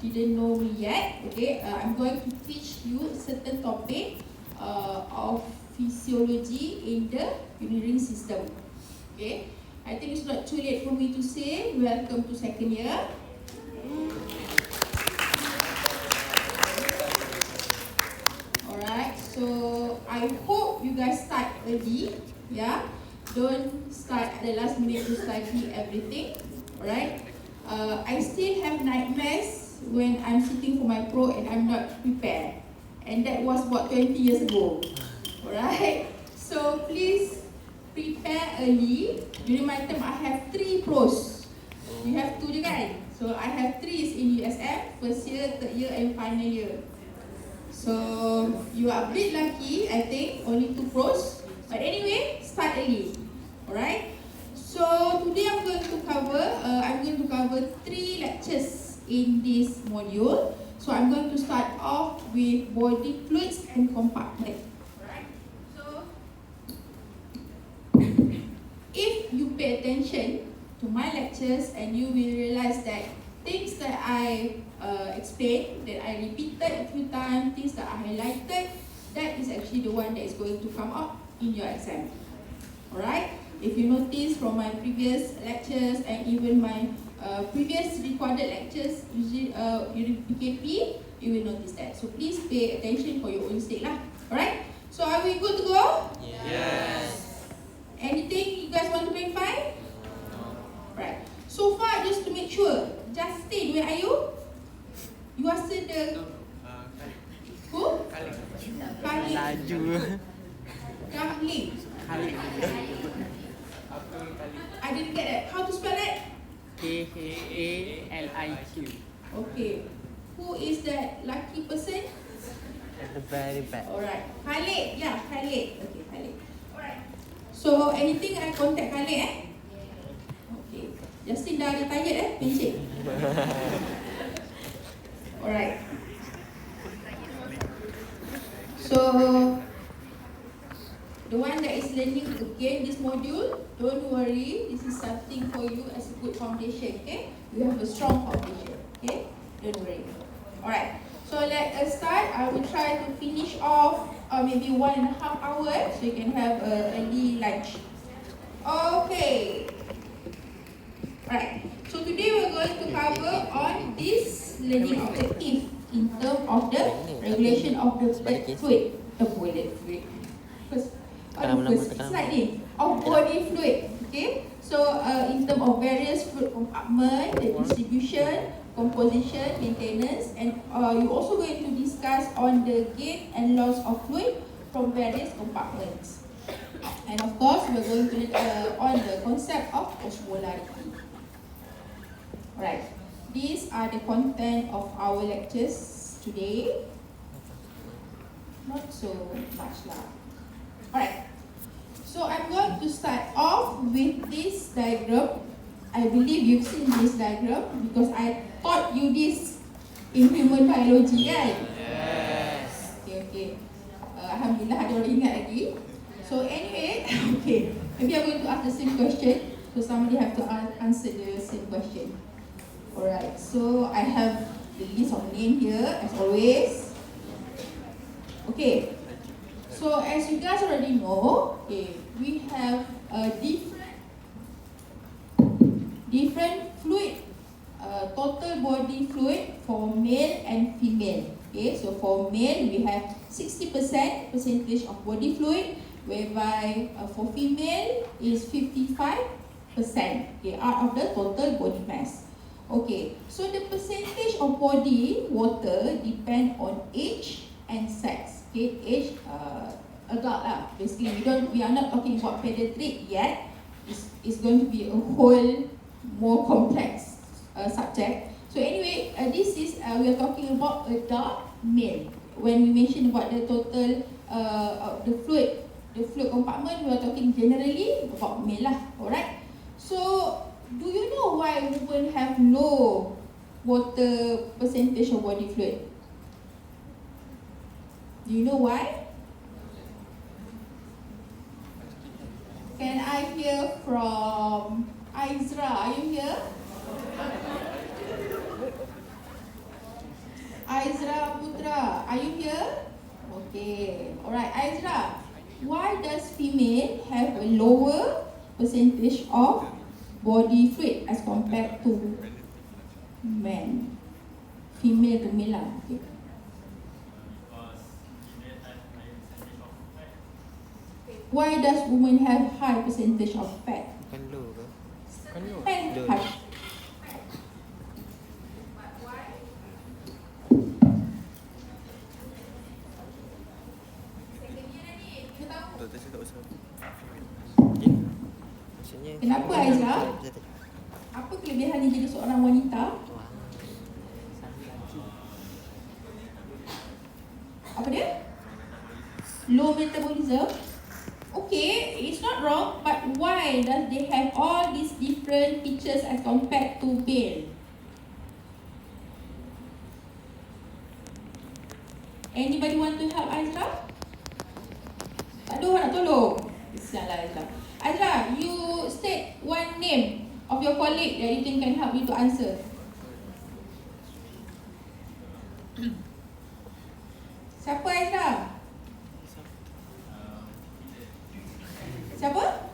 didn't know me yet, okay, I'm going to teach you certain topic of physiology in the urinary system. Okay, I think it's not too late for me to say welcome to second year. Alright, so I hope you guys start early, yeah. Don't start at the last minute to study everything. Alright, I still have nightmares when I'm sitting for my pro and I'm not prepared, and that was about 20 years ago. Alright, so please prepare early. During my term, I have 3 pros. You have 2 je kan? So I have 3 in USM, first year, third year and final year. So you are a bit lucky, I think, only 2 pros. But anyway, start early. Alright. So today I'm going to cover 3 lectures in this module. So I'm going to start off with body fluids and compartment. Alright. So if you pay attention to my lectures, and you will realize that things that I explained, that I repeated a few times, things that I highlighted, that is actually the one that is going to come up in your exam. Alright? If you notice from my previous lectures and even my previous recorded lectures, usually during PKP, you will notice that. So please pay attention for your own sake lah. Alright? So are we good to go? Yes. Anything you guys want to clarify? Right. So far, just to make sure, Justin, where are you? You are still the... Who? Khalid. Laju. Khalid. I didn't get that. How to spell it? K-A-L-I-Q. Okay. Who is that lucky person? Very bad. Alright. Khalid. Yeah, Khalid. Okay, Khalid. Alright. So, anything I contact Khalid Okay. Justin dah retired pencet. Alright. So, the one that is learning again this module, don't worry, this is something for you as a good foundation, okay? You have a strong foundation, okay? Don't worry. Alright, so let us start. I will try to finish off maybe 1.5 hours so you can have an early lunch. Okay. Alright, so today we're going to cover on this learning objective in terms of the regulation of the blood fluid. First slide ni, of body fluid. Okay, so in terms of various fluid compartment, the distribution, composition, maintenance, and you also going to discuss on the gain and loss of fluid from various compartments. And of course, we're going to look on the concept of osmolarity. Alright, these are the content of our lectures today. Not so much lah. Alright, so I'm going to start off with this diagram. I believe you've seen this diagram because I taught you this in human biology, kan? Yes. Okay. Alhamdulillah ada orang ingat lagi. So anyway, okay. Maybe I'm going to ask the same question. So somebody have to answer the same question. Alright, so I have the list of name here as always. Okay. So as you guys already know, okay, we have a different fluid, total body fluid for male and female. Okay, so for male we have 60% percentage of body fluid, whereby for female is 55%. Okay, out of the total body mass. Okay, so the percentage of body water depend on age and sex. Okay, age adult lah. Basically, we are not talking about pediatric yet. It's going to be a whole more complex subject. So anyway, this is we are talking about adult male. When we mention about the total the fluid compartment, we are talking generally about male lah. Alright. So do you know why women have low water percentage of body fluid? Do you know why? Can I hear from Aizra? Are you here? Aizra Putra, are you here? Okay. Alright, Aizra, why does female have a lower percentage of body fluid as compared to men? Female to male lah. Okay. Why does women have high percentage of fat? Bukan low ke? Bukan low. Men Low. high. Doktor cakap pasal female. Maksudnya Kenapa, female Aizah? high percentage. Apa kelebihannya jadi seorang wanita? Wah. Apa dia? Low metabolism. Okay, it's not wrong, but why does they have all these different features as compared to male? Anybody want to help Aizra? Tak ada orang nak tolong. Kesianlah Aizra. Aizra, you state one name of your colleague that you think can help you to answer. Siapa Aizra? Siapa?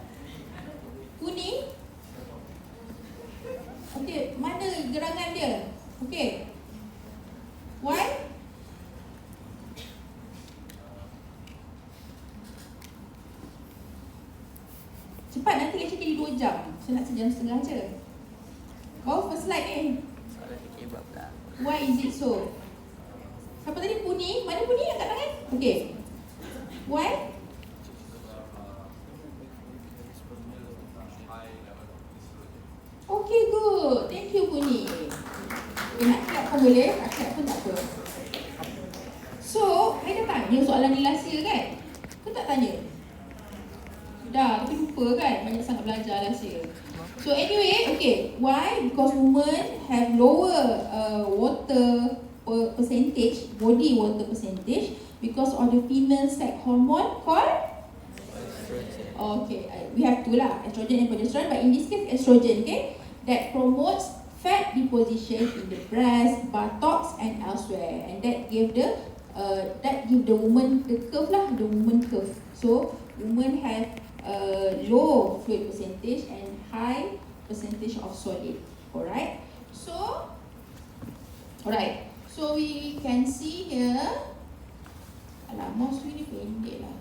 Kuning? Okey, mana gerangan dia? Okey. Why? Cepat, nanti lecture jadi 2 jam. Saya nak sejam setengah je. Kau first slide ni. Soalan kebab lah. Why is it so? Siapa tadi? Puni? Mana Puni angkat tangan? Okey. Why? Okay, good. Thank you, Puni. Okay, nak clap pun boleh. Nak clap pun tak apa. So, saya dah tanya soalan ni last year kan? Kau tak tanya? Dah, tapi lupa kan? Banyak sangat belajar last year. So anyway, okay. Why? Because women have lower water percentage, body water percentage, because of the female sex hormone called? Okay, we have two lah, estrogen and progesterone, but in this case estrogen, okay, that promotes fat deposition in the breast, buttocks and elsewhere, and that give the woman the curve lah, the woman curve. So women have low fluid percentage and high percentage of solid. Alright, so we can see here. Alah, mouse ni pendek lah.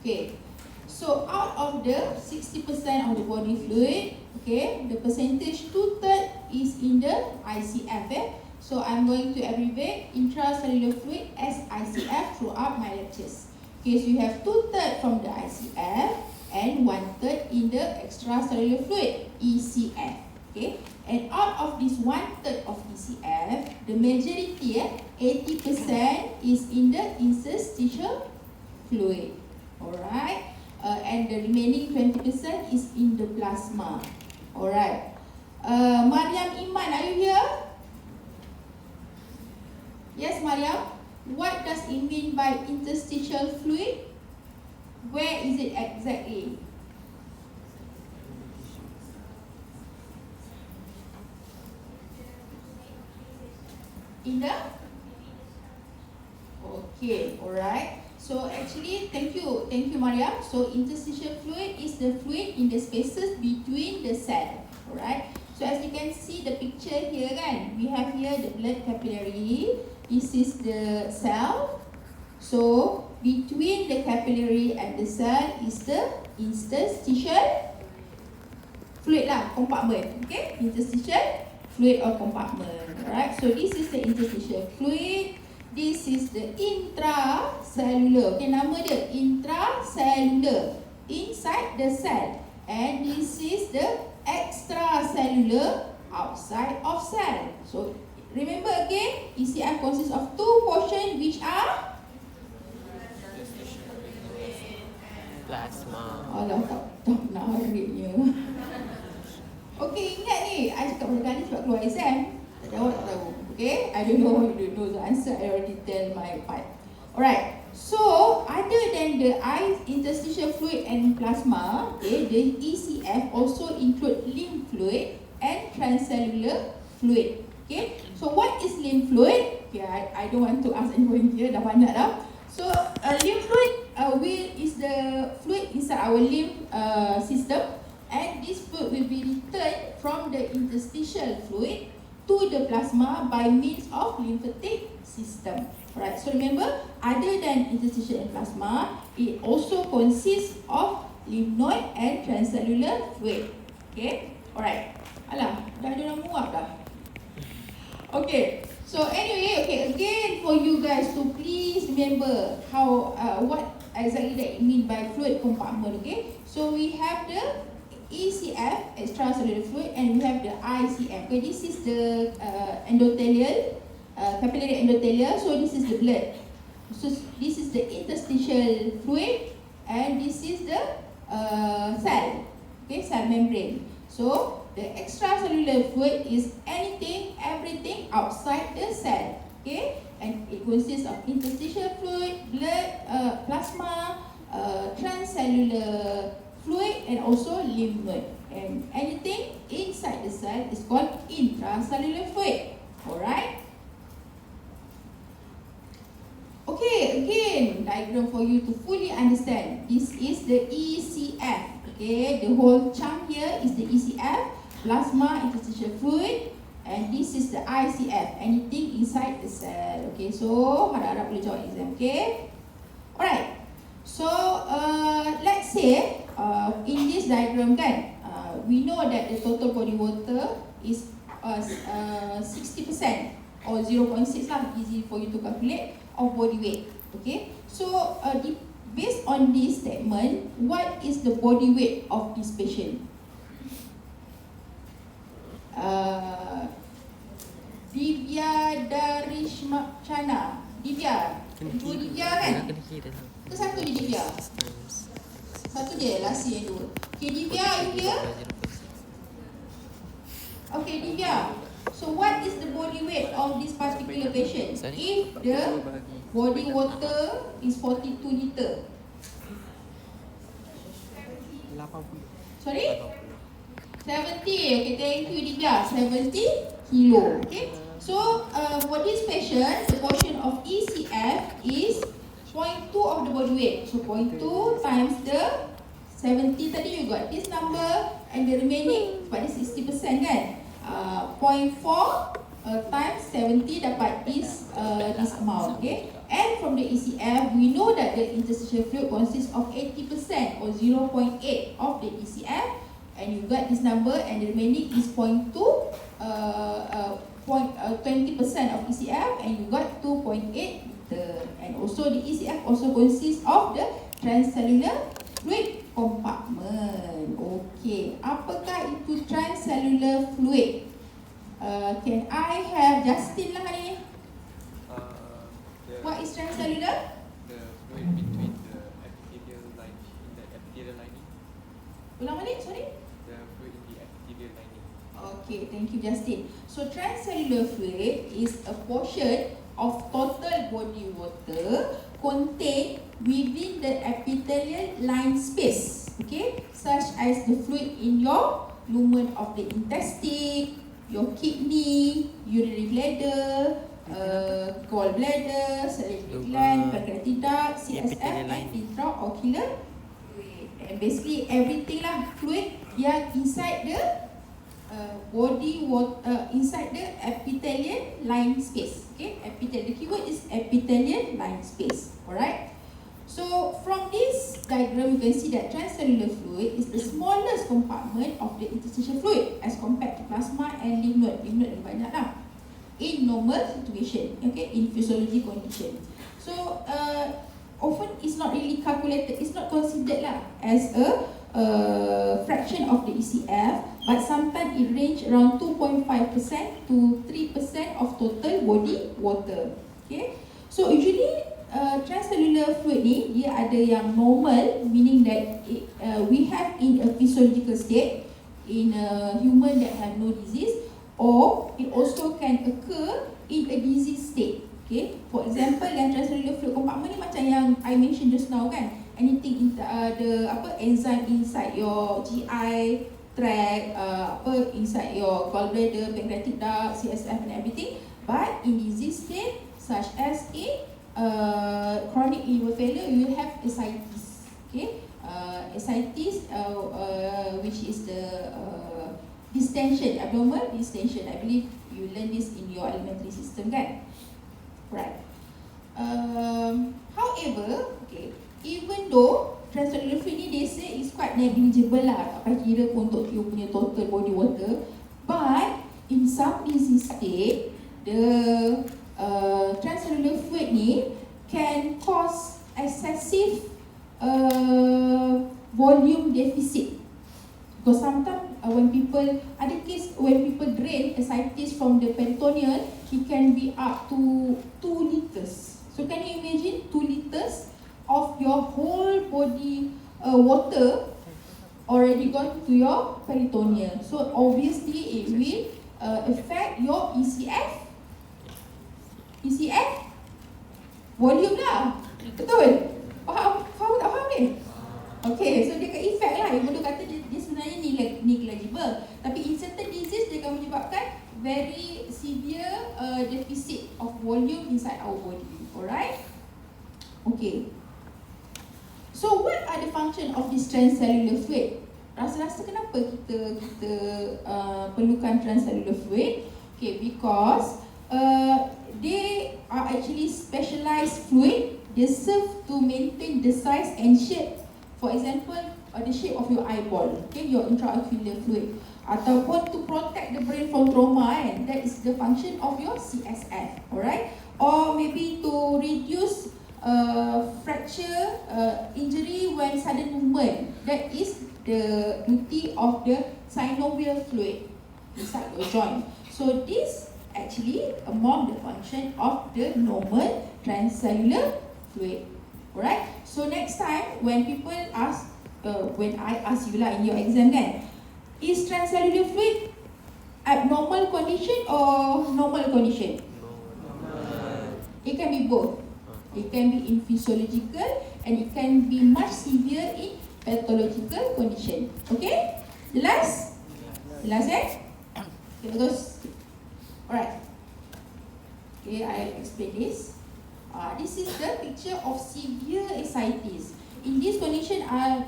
Okay, so out of the 60% of the body fluid, okay, the percentage 2/3 is in the ICF. So I'm going to abbreviate intracellular fluid as ICF throughout my lectures. Okay, so you have 2/3 from the ICF and 1/3 in the extracellular fluid, ECF. Okay, and out of this 1/3 of ECF, the majority, 80% is in the interstitial fluid. Alright, and the remaining 20% is in the plasma. Alright, Mariam Iman, are you here? Yes, Mariam. What does it mean by interstitial fluid? Where is it exactly? In the? Okay, alright. So actually, thank you Maria. So interstitial fluid is the fluid in the spaces between the cell. Alright. So as you can see the picture here kan, we have here the blood capillary. This is the cell. So between the capillary and the cell is the interstitial fluid lah, compartment. Okay, interstitial fluid or compartment. Alright. So this is the interstitial fluid. This is the intracellular. Okay, nama dia intracellular, inside the cell. And this is the extracellular, outside of cell. So remember again, ECF consists of two portions which are Plasma. alah, tak menariknya. Okay, ingat ni, I cakap pada kali sebab keluar exam. Tak jawab, tak tahu. Okay, I don't know, you don't know the answer, I already tell my part. Alright, so other than the interstitial fluid and plasma, okay, the ECF also include lymph fluid and transcellular fluid. Okay, so what is lymph fluid? Okay, I don't want to ask anyone here, dah banyak dah. So lymph fluid is the fluid inside our lymph system, and this fluid will be returned from the interstitial fluid to the plasma by means of lymphatic system. Alright, so remember, other than interstitial and plasma, it also consists of lymph node and transcellular fluid. Okay, alright. Alah, dah ada orang muak dah. Okay, so anyway, okay, again for you guys to please remember how what exactly that it mean by fluid compartment. Okay, so we have the ECF, extracellular fluid, and we have the ICF. Okay, this is the endothelial, capillary endothelial. So this is the blood. So this is the interstitial fluid, and this is the cell. Okay, cell membrane. So the extracellular fluid is anything, everything outside the cell. Okay, and it consists of interstitial fluid, blood, plasma, transcellular fluid, and also lymph node. And anything inside the cell is called intracellular fluid. Alright. Okay, again, diagram for you to fully understand. This is the ECF. Okay, the whole chunk here is the ECF, plasma, interstitial fluid, and this is the ICF, anything inside the cell. Okay, so harap-harap boleh jawab exam. Okay, alright. So let's say in this diagram kan, we know that the total body water is 60% or 0.6 lah, easy for you to calculate, of body weight. Okay, so based on this statement, what is the body weight of this patient? Divya Darishmachana. Divya. Ibu Divya kan? Itu satu je Divya. Satu je, last yang dua. Okay, Divya, you here? Okay, Divya. So what is the body weight of this particular patient? If the body water is 42 liter. 80. Sorry? 70. Okay, thank you Divya. 70 kilo. Okay. So for this patient, the portion of ECF is 0.2 of the body weight. So 0.2 times the 70 tadi you got this number, and the remaining sebab dia 60% kan. 0.4 times 70 dapat this amount. Okay. And from the ECF, we know that the interstitial fluid consists of 80% or 0.8 of the ECF, and you got this number, and the remaining is 0.2, 20% of ECF, and you got 2.8 liter. And also the ECF also consists of the transcellular fluid compartment. Okay, apakah itu transcellular fluid? Can I have Justin lah ni? What is transcellular? The fluid between the epithelial lining, in the epithelial lining. Ulang balik, sorry. The fluid in the epithelial lining. Okay, thank you Justin. So transcellular fluid is a portion of total body water contained within the epithelial line space. Okay, such as the fluid in your lumen of the intestine, your kidney, urinary bladder, gallbladder, salivary gland, pancreatic duct, CSF, and intraocular fluid. And basically everything lah fluid yang inside the body water, inside the epithelial line space. Okay, epithelial. The keyword is epithelial line space. Alright. So from this diagram, you can see that transcellular fluid is the smallest compartment of the interstitial fluid as compared to plasma and lymph node. Lymph node lebih banyak lah. In normal situation, okay, in physiology condition. So often it's not really calculated, it's not considered lah as a fraction of the ECF, but sometimes it range around 2.5% to 3% of total body water. Okay, so usually transcellular fluid ni dia ada yang normal, meaning that we have in a physiological state in a human that have no disease, or it also can occur in a disease state. Okay, for example, yang transcellular fluid compartment ni macam yang I mentioned just now kan, anything in the enzyme inside your GI, tract inside your gallbladder, pancreatic duct, CSF and everything. But in disease state such as in chronic liver failure, you will have ascites. Okay, ascites, which is the distension, abnormal distension. I believe you learn this in your alimentary system, kan? Right. However, okay, even though transcellular fluid ni they say is quite negligible lah, tak payah kira pun untuk you punya total body water, but in some disease state, the transcellular fluid ni can cause excessive volume deficit. Because sometimes when people, ada case when people drain ascites from the peritoneal, it can be up to 2 liters. So can you imagine 2 liters of your whole body water already gone to your peritoneal. So obviously it will affect your ECF volume lah. Betul? Faham tak faham ni? Okay, so dia akan effect lah. Yang bodoh kata dia sebenarnya negligible. Tapi in certain disease dia akan menyebabkan very severe deficit of volume inside our body. Alright? Okay. So what are the function of this transcellular fluid? Rasa-rasa kenapa kita perlukan transcellular fluid? Okay, because they are actually specialized fluid. They serve to maintain the size and shape. For example, the shape of your eyeball, okay, your intraocular fluid, ataupun to protect the brain from trauma, and that is the function of your CSF, alright? Or maybe to reduce fracture, injury when sudden movement. That is the duty of the synovial fluid inside your joint. So this actually among the function of the normal transcellular fluid. Alright? So next time when people ask, when I ask you lah in your exam kan, is transcellular fluid abnormal condition or normal condition? It can be both. It can be in physiological and it can be much severe in pathological condition. Okay? Jelas? Jelas eh? Okay, bagus. Alright. Okay, I explain this. This is the picture of severe ascites. In this condition,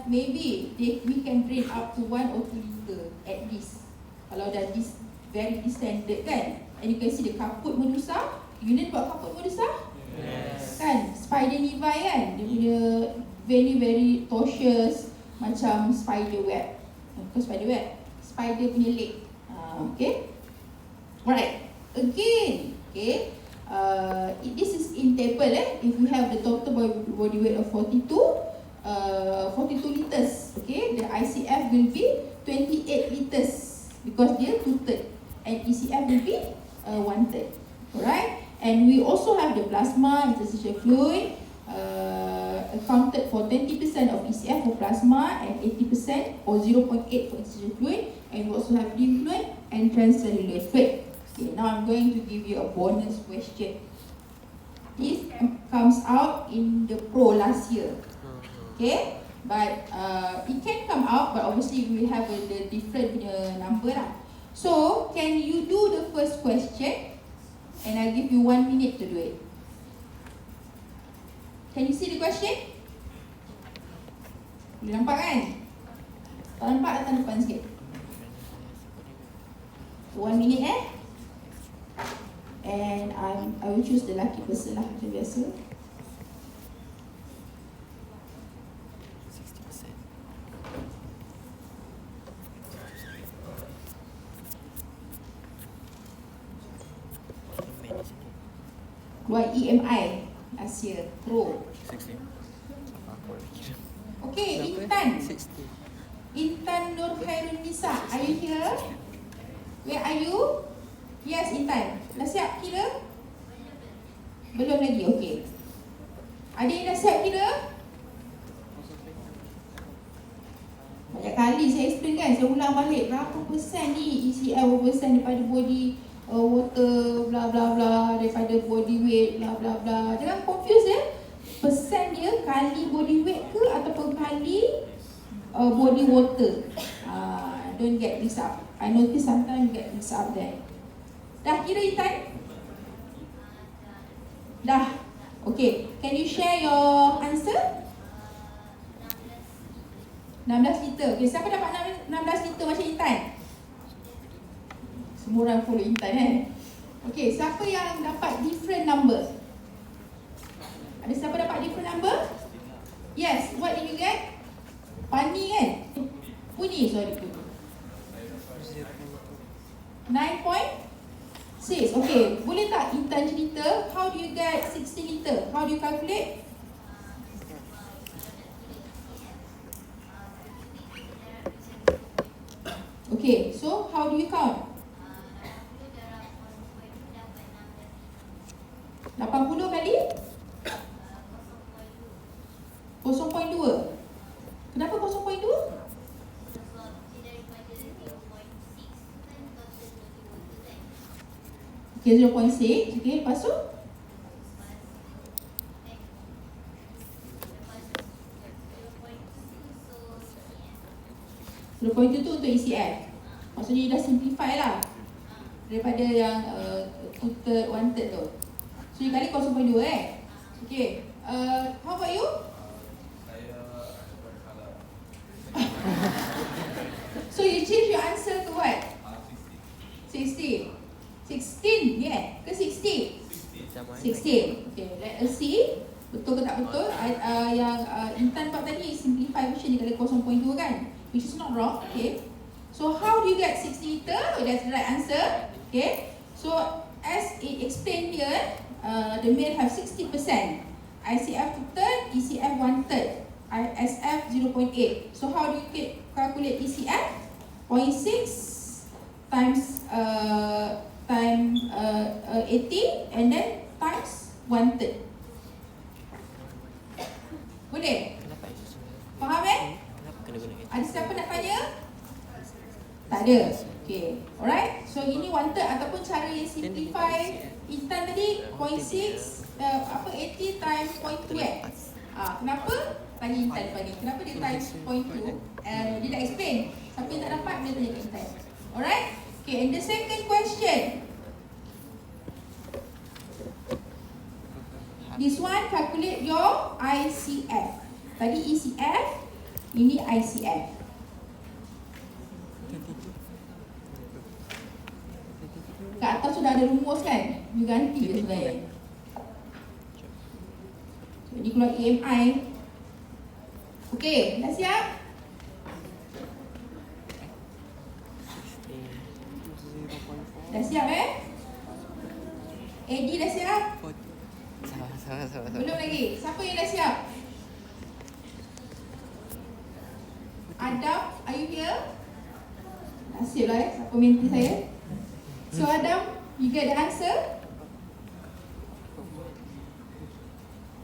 maybe we can drain up to 1 or 2 liter at least. Kalau dah this very distended kan, and you can see the kaput medusa. You know about kaput medusa? Yes. Kan, spider nevi kan, dia punya very tortuous, macam spider web. Bukan spider web, spider punya leg. Okay. Alright. Again, okay. This is in table if we have the total body weight of 42 liters, okay, the ICF will be 28 liters because they are 2/3 and ECF will be 1/3. Alright, and we also have the plasma interstitial fluid accounted for 20% of ECF for plasma and 80% or 0.8 for interstitial fluid, and we also have lymph fluid and transcellular fluid. Okay, now I'm going to give you a bonus question. This comes out in the pro last year. Okay, but it can come out, but obviously we have the different number lah. So, can you do the first question? And I give you 1 minute to do it. Can you see the question? Boleh nampak kan? Tak nampak, datang depan sikit. 1 minute And I will choose the lucky person lah, macam biasa. Keluar EMI last year, Pro. 16. Okay, Intan Nur Khairul Nisa, are you here? Where are you? Yes, Intan. Dah siap kira? Belum lagi, okay. Ada yang dah siap kira? Banyak kali saya explain kan, saya ulang balik berapa persen ni ECL, berapa persen daripada body water, bla bla bla, daripada body weight, bla bla bla. Jangan confuse ya. Persen dia kali body weight ke ataupun kali body water. don't get mixed up. I notice sometimes you get mixed up there. Dah kira Intan? Dah. Okay, can you share your answer? 16 liter. Okay, siapa dapat 16 liter macam Intan? Semua orang follow Intan Okay, siapa yang dapat different number? Ada siapa dapat different number? Yes, what did you get? Pani kan? Puni, sorry. 9.6. Okay, boleh tak Intan cerita how do you get 60 liter? How do you calculate? Okay, so how do you count? 80 kali 0.2. Kenapa 0.2? Okay, 0.6. Okay, lepas tu? .2 tu untuk ECF. Maksudnya dah simplify lah daripada yang 2/3, 1/3 tu. So you kali 0.2 Okay, how about you? So you change your answer to what? 60. 16, yeah? Ke 60? 16. Okay, let us see. Betul ke tak betul? Yang Intan buat tadi simplify version dia kali 0.2 kan? Which is not wrong, okay? So how do you get 60 liter? That's the right answer. Okay. So as it explained here, the male have 60%, ICF 2/3, ECF 1/3, ISF 0.8. So how do you calculate ECF? 0.6 times 80 and then times 1/3. Boleh? Faham Ada siapa nak tanya? Tak ada. Okay, alright. So ini 1/3 ataupun cara yang simplify Intan tadi 0.6 80 times 0.2 kenapa? Tanya Intan lepas ni. Kenapa dia times 0.2? Dia dah explain. Siapa yang tak dapat dia tanya ke Intan. Alright. Okay, and the second question. This one calculate your ICF. Tadi ECF, ini ICF. Kat atas sudah ada rumus kan? You ganti je sebenarnya. Jadi keluar EMI. Okay, dah siap? Dah siap AD dah siap? Belum lagi. Siapa yang dah siap? Adam, are you here? Nasib lah siapa menti saya. So Adam, you get the answer?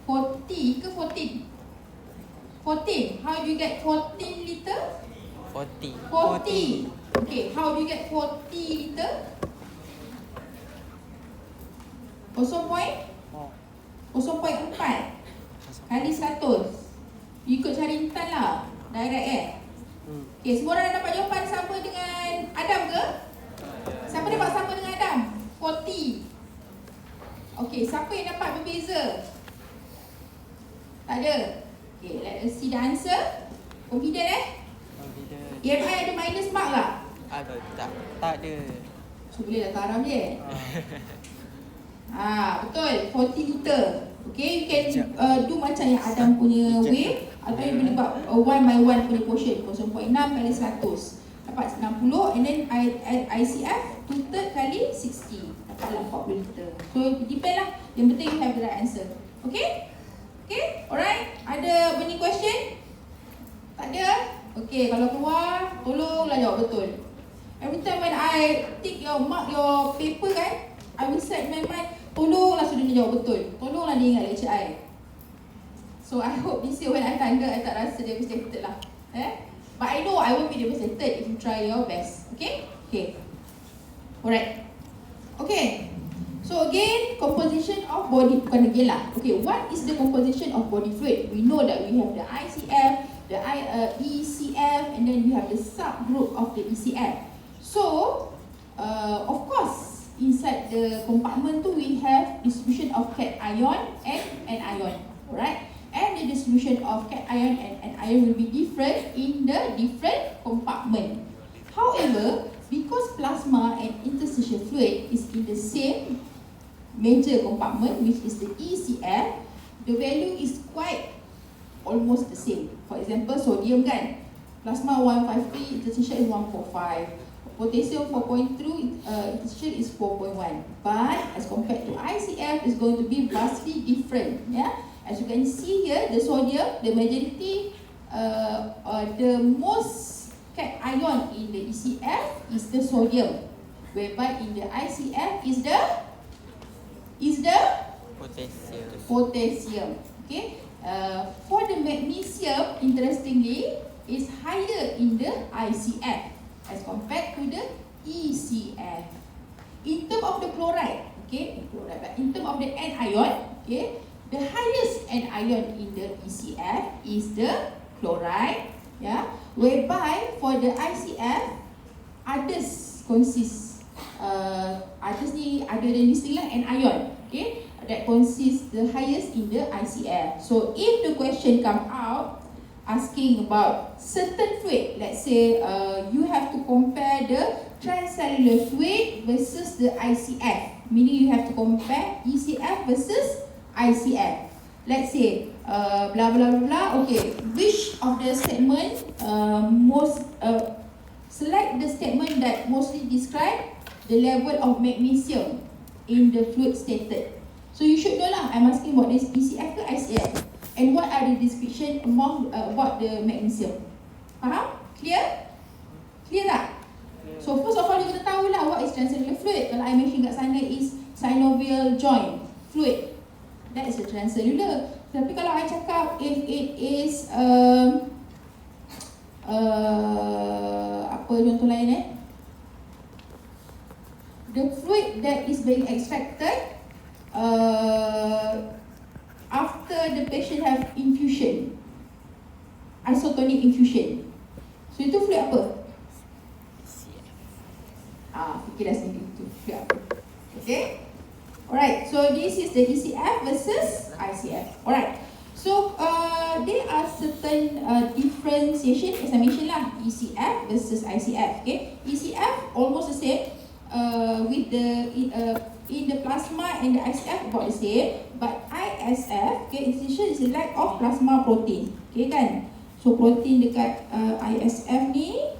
40 ke 14? 14. How do you get 14 liter? 40. 40. Okay, how do you get 40 liter? 0.4 kali 100. You ikut cari Intan lah. Direct Okay, semua orang dapat jawapan sama dengan Adam ke? Siapa dapat sama dengan Adam? 40. Okay, siapa yang dapat berbeza? Tak ada. Okay, let us see the answer. Confident Confident. EMI ada minus mark lah? Tak ada. So boleh dah taram je. Betul, 40 liter. Okay, you can do macam yang Adam punya way, atau you boleh buat 1 by 1 punya portion. 0.6 kali 100 dapat 60, and then ICF 2/3 kali 60 dapatlah 40 liter. So depend lah. Yang penting you have the right answer. Okay? Okay? Alright? Ada burning question? Tak ada? Okay, kalau keluar, tolonglah jawab betul. Every time when I mark your paper kan, I will set my mind, tolonglah student jawab betul. Tolonglah dia ingat lecture I. So I hope this year when I tanda, I tak rasa dia frustrated lah. But I know I won't be devastated if you try your best. Okay? Okay. Alright. Okay. So again, composition of body, bukan again lah. Okay, what is the composition of body fluid? We know that we have the ICF, ECF, and then we have the subgroup of the ECF. So, of course, inside the compartment too, we have distribution of cation and anion, right? And the distribution of cation and anion will be different in the different compartment. However, because plasma and interstitial fluid is in the same major compartment, which is the ECF, the value is quite almost the same. For example, sodium kan, plasma 153, interstitial is 145. Potassium 4.2, interstitial is 4.1. But as compared to ICF, it's going to be vastly different. Yeah, as you can see here, the sodium, the majority, the most cation in the ECF is the sodium, whereby in the ICF is the potassium. Okay. For the magnesium, interestingly, is higher in the ICF as compared to the ECF. In terms of the chloride, okay, but in terms of the anion, okay, the highest anion in the ECF is the chloride, yeah, whereby for the ICF, others consist, others ni other than this thing lah, anion, okay, that consists the highest in the ICF. So if the question come out asking about certain fluid, let's say you have to compare the transcellular fluid versus the ICF, meaning you have to compare ECF versus ICF. Let's say blah blah blah blah. Okay, which of the statement select the statement that mostly describe the level of magnesium in the fluid stated. So you should know lah, I'm asking about this ECF ke ICF, and what are the description among about the magnesium. Faham? Clear? Clear tak? So first of all, you kena tahu lah what is transcellular fluid. Kalau I mention kat sana is synovial joint fluid, that is a transcellular. Tapi kalau I cakap if it is apa contoh lain the fluid that is being extracted after the patient have infusion, isotonic infusion. So itu fluid apa? Fikirlah sendiri itu fluid apa. Okay? Alright, so this is the ECF versus ICF. Alright, so there are certain differentiation, as I mentioned lah, ECF versus ICF. Okay, ECF almost the same with the in the plasma and the ICF about the same, but ISF, okay, interstitial is a lack of plasma protein. Okay kan? So protein dekat ISF ni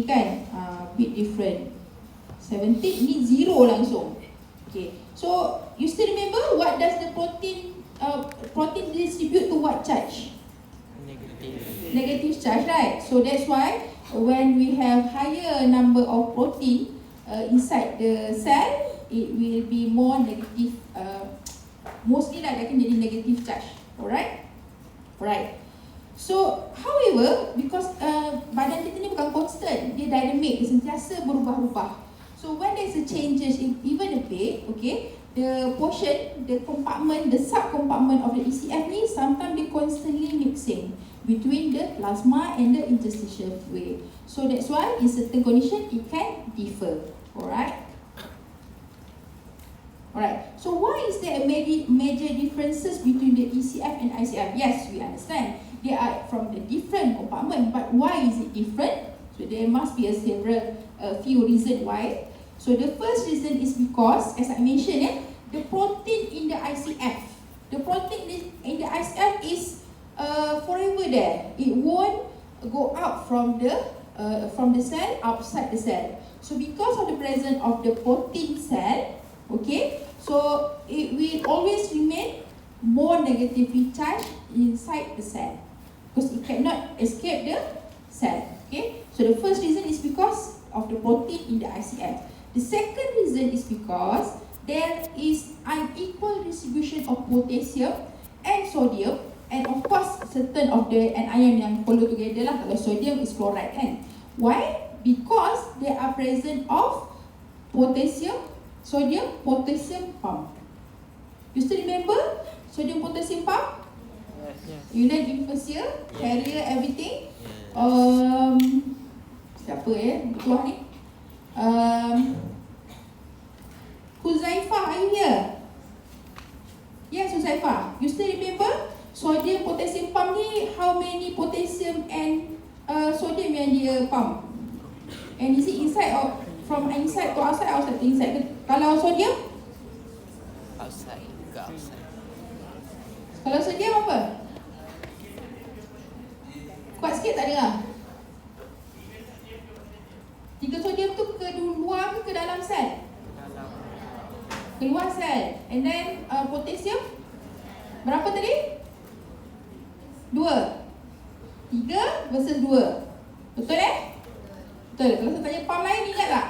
kan bit different. 17 ni 0 langsung. Okay, so you still remember what does the protein distribute to what charge? Negative charge, right? So that's why when we have higher number of protein inside the cell, it will be more negative, mostly lah dia akan jadi negative charge. Alright? Alright. So, however, because badan kita ni bukan constant, dia dynamic, dia sentiasa berubah-ubah. So when there's a changes in even a bit, okay, the portion, the compartment, the sub-compartment of the ECF ni sometimes they constantly mixing between the plasma and the interstitial fluid. So that's why in certain condition it can differ. Alright? Alright, so why is there a major differences between the ECF and ICF? Yes, we understand. They are from the different compartment, but why is it different? So there must be a few reasons why. So the first reason is because, as I mentioned, the protein in the ICF, the protein in the ICF is forever there. It won't go out from the cell outside the cell. So because of the presence of the protein cell, okay, so it will always remain more negatively charged inside the cell because it cannot escape the cell. Okay, so the first reason is because of the protein in the ICF. The second reason is because there is unequal distribution of potassium and sodium, and of course certain of the anion yang follow together lah. Kalau sodium is chloride kan. Why? Because there are present of potassium, sodium, potassium pump. You still remember sodium potassium pump? Yes. You learn in first year, carrier, everything. Yes. Siapa keluar ni? Huzaifah, are you here? Yes, Huzaifah. You still remember? Sodium potassium pump ni, how many potassium and sodium yang dia pump? And is it inside or from inside to outside, outside to inside? Kalau sodium? Outside. Go outside. Kalau sodium apa? Kuat sikit tak dengar? 3 sodium tu ke luar ke dalam sel? Dalam. Keluar sel. And then potassium berapa tadi? 2. 3 versus 2. Betul Betul. Kalau saya tanya pump lain, ingat tak?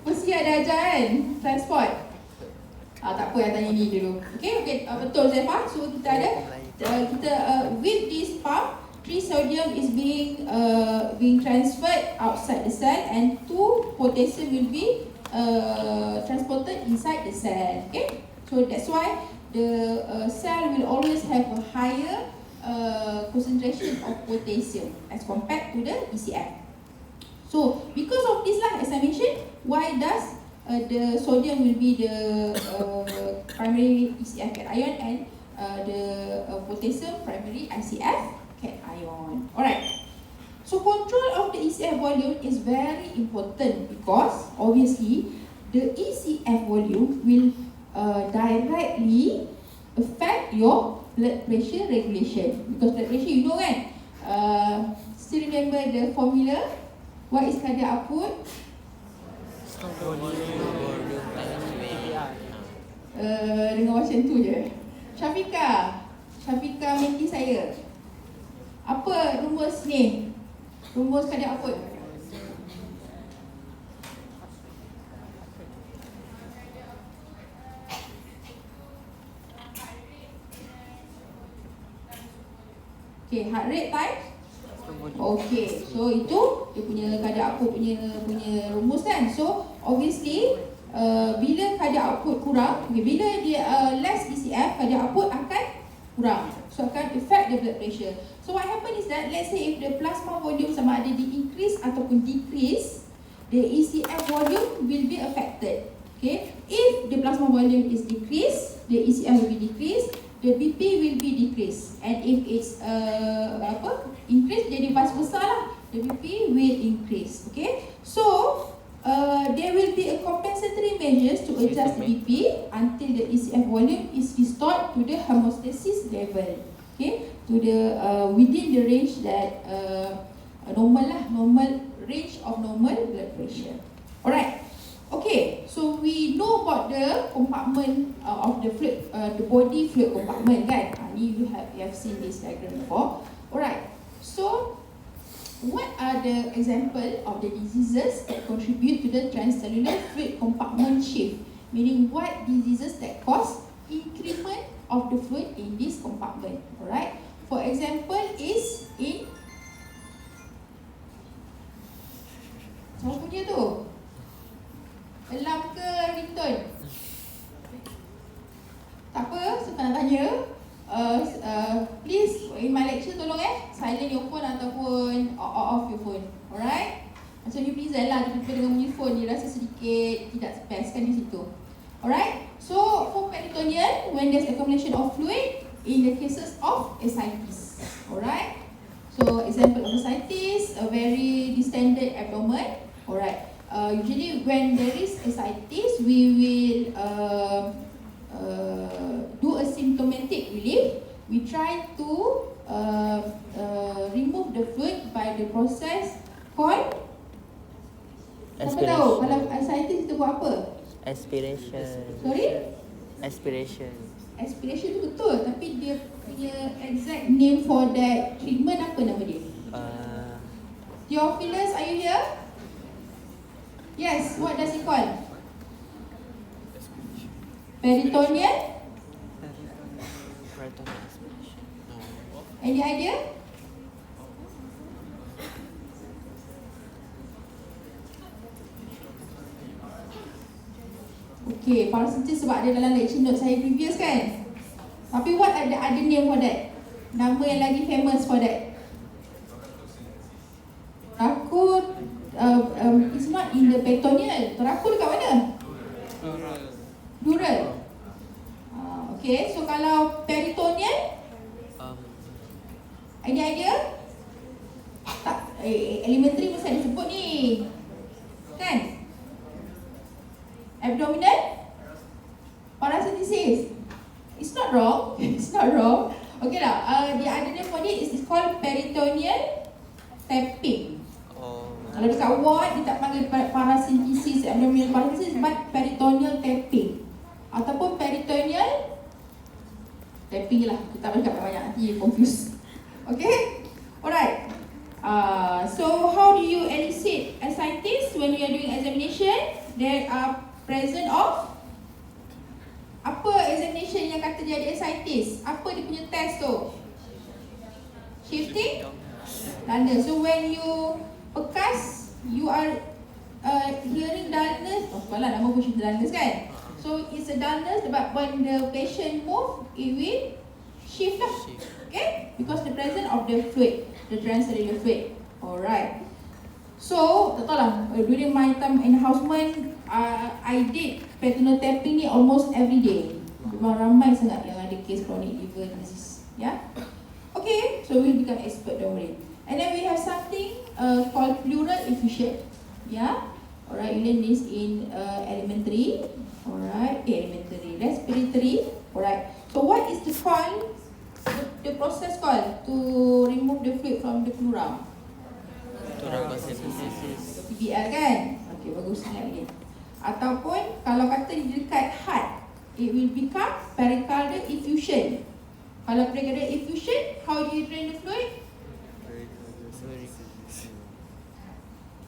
Mesti ada ajar kan? Transport. Tak apa, yang tanya ni dulu. Okay, betul Zefah. So kita ada with this pump, 3 sodium is being transferred outside the cell and 2 potassium will be transported inside the cell. Okay, so that's why the cell will always have a higher concentration of potassium as compared to the ECF. So because of this lah, as I mentioned, why does the sodium will be the primary ECF cation and the potassium primary ICF cation. Alright. So control of the ECF volume is very important because obviously the ECF volume will directly affect your blood pressure regulation. Because blood pressure, you know kan? Still remember the formula? What is cardiac output? Dengan macam tu je. Syafika menti saya. Apa rumus ni? Rumus cardiac output. Okay, heart rate times. Okay, so itu dia punya cardiac output punya rumus kan. So obviously bila cardiac output kurang, bila dia less ECF, cardiac output akan kurang. So akan affect the blood pressure. So what happen is that, let's say if the plasma volume sama ada di increase ataupun decrease, the ECF volume will be affected. Okay, if the plasma volume is decreased, the ECF will be decreased, the BP will be decreased, and if it's increase, jadi vice versa lah, the BP will increase. Okay, so there will be a compensatory measures to adjust the BP until the ECF volume is restored to the hemostasis level. Okay, to the within the range that normal range of normal blood pressure. Alright. Okay, so we know about the compartment of the fluid, the body fluid compartment kan? You have seen this diagram before. Alright, so what are the example of the diseases that contribute to the transcellular fluid compartment shift? Meaning what diseases that cause increment of the fluid in this compartment. Alright, for example is in siapa punya tu? Alarm ke ringtone? Tak apa, saya nak tanya. Please, in my lecture tolong silent your phone ataupun off your phone. Alright? Macam you present lah, tiba-tiba dengan bunyi phone, dia rasa sedikit tidak space kan di situ. Alright? So, for peritoneal, when there's accumulation of fluid, in the cases of ascites. Alright? So, example of ascites, a very distended abdomen. Alright? Usually when there is ascites, we will do a symptomatic relief. We try to remove the fluid by the process called, siapa tahu kalau ascites kita buat apa? Aspiration. Sorry? Aspiration. Aspiration tu betul, tapi dia punya exact name for that treatment apa nama dia? Theophilus, are you here? Yes, what does it call? Peritoneal? Peritoneal aspiration. No. Any idea? Okay, paracentis sebab ada dalam lecture note saya previous kan? Tapi what are the other name for that? Nama yang lagi famous for that? Torakul it's not in the peritoneal. Torakul dekat mana? Dural. Okay, so kalau peritoneal, idea? Tak, elementary mesti ada sebut ni. Kan? Abdominal? Paracentesis. It's not wrong. It's not wrong. Okay lah. The other name for it is called peritoneal tapping. Kalau dekat ward dia tak panggil paracentesis, abdominal paracentesis, but peritoneal tapping ataupun peritoneal tapping lah. Kita tak cakap banyak nanti confuse. Okay? Alright. So how do you elicit ascites when you are doing examination? There are present of apa examination yang kata jadi ascites? Apa dia punya test tu? Shifting? Dullness. So when you pekas, you are hearing dullness. Oh, sekolah nama pun shifting dullness kan? So it's a dullness, but when the patient move, it will shift lah. Okay? Because the presence of the fluid, the transcerebral fluid. Alright. So, tak tahu lah, during my time enhancement, I did peritoneal tapping ni almost every day. Memang ramai sangat yang ada case chronic liver disease. Yeah? Okay, so we become expert, don't worry. And then we have something called pleural effusion. Yeah? Alright, you learn this in elementary. Alright, elementary. Respiratory. Alright. So what is the call? The process called to remove the fluid from the pleura? Thoracocentesis. PBL kan? Okay, bagus ingat lagi. Ataupun kalau kata di dekat heart, it will become pericardial effusion. Kalau pericardial effusion, how do you drain the fluid?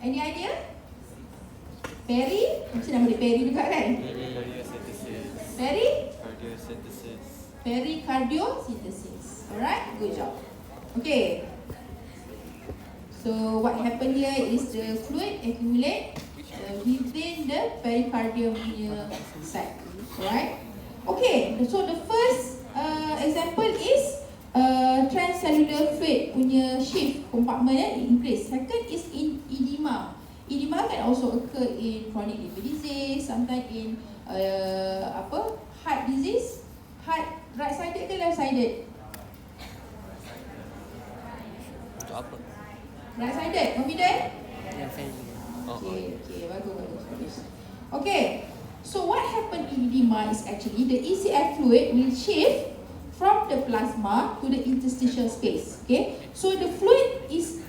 Any idea? Peri? Mesti nama dia Peri juga kan? Peri? Pericardiosynthesis. Alright, good job. Okay. So what happened here is the fluid accumulate within the pericardium site. Alright. Okay. So the first example is transcellular fluid punya shift compartment increase. Second is in edema. Edema can also occur in chronic liver disease, sometimes in heart disease. Heart right-sided ke left-sided? Untuk apa? Right-sided, confident? Okay. Okay, bagus. Okay, so what happened in edema is actually the ECF fluid will shift from the plasma to the interstitial space. Okay, so the fluid is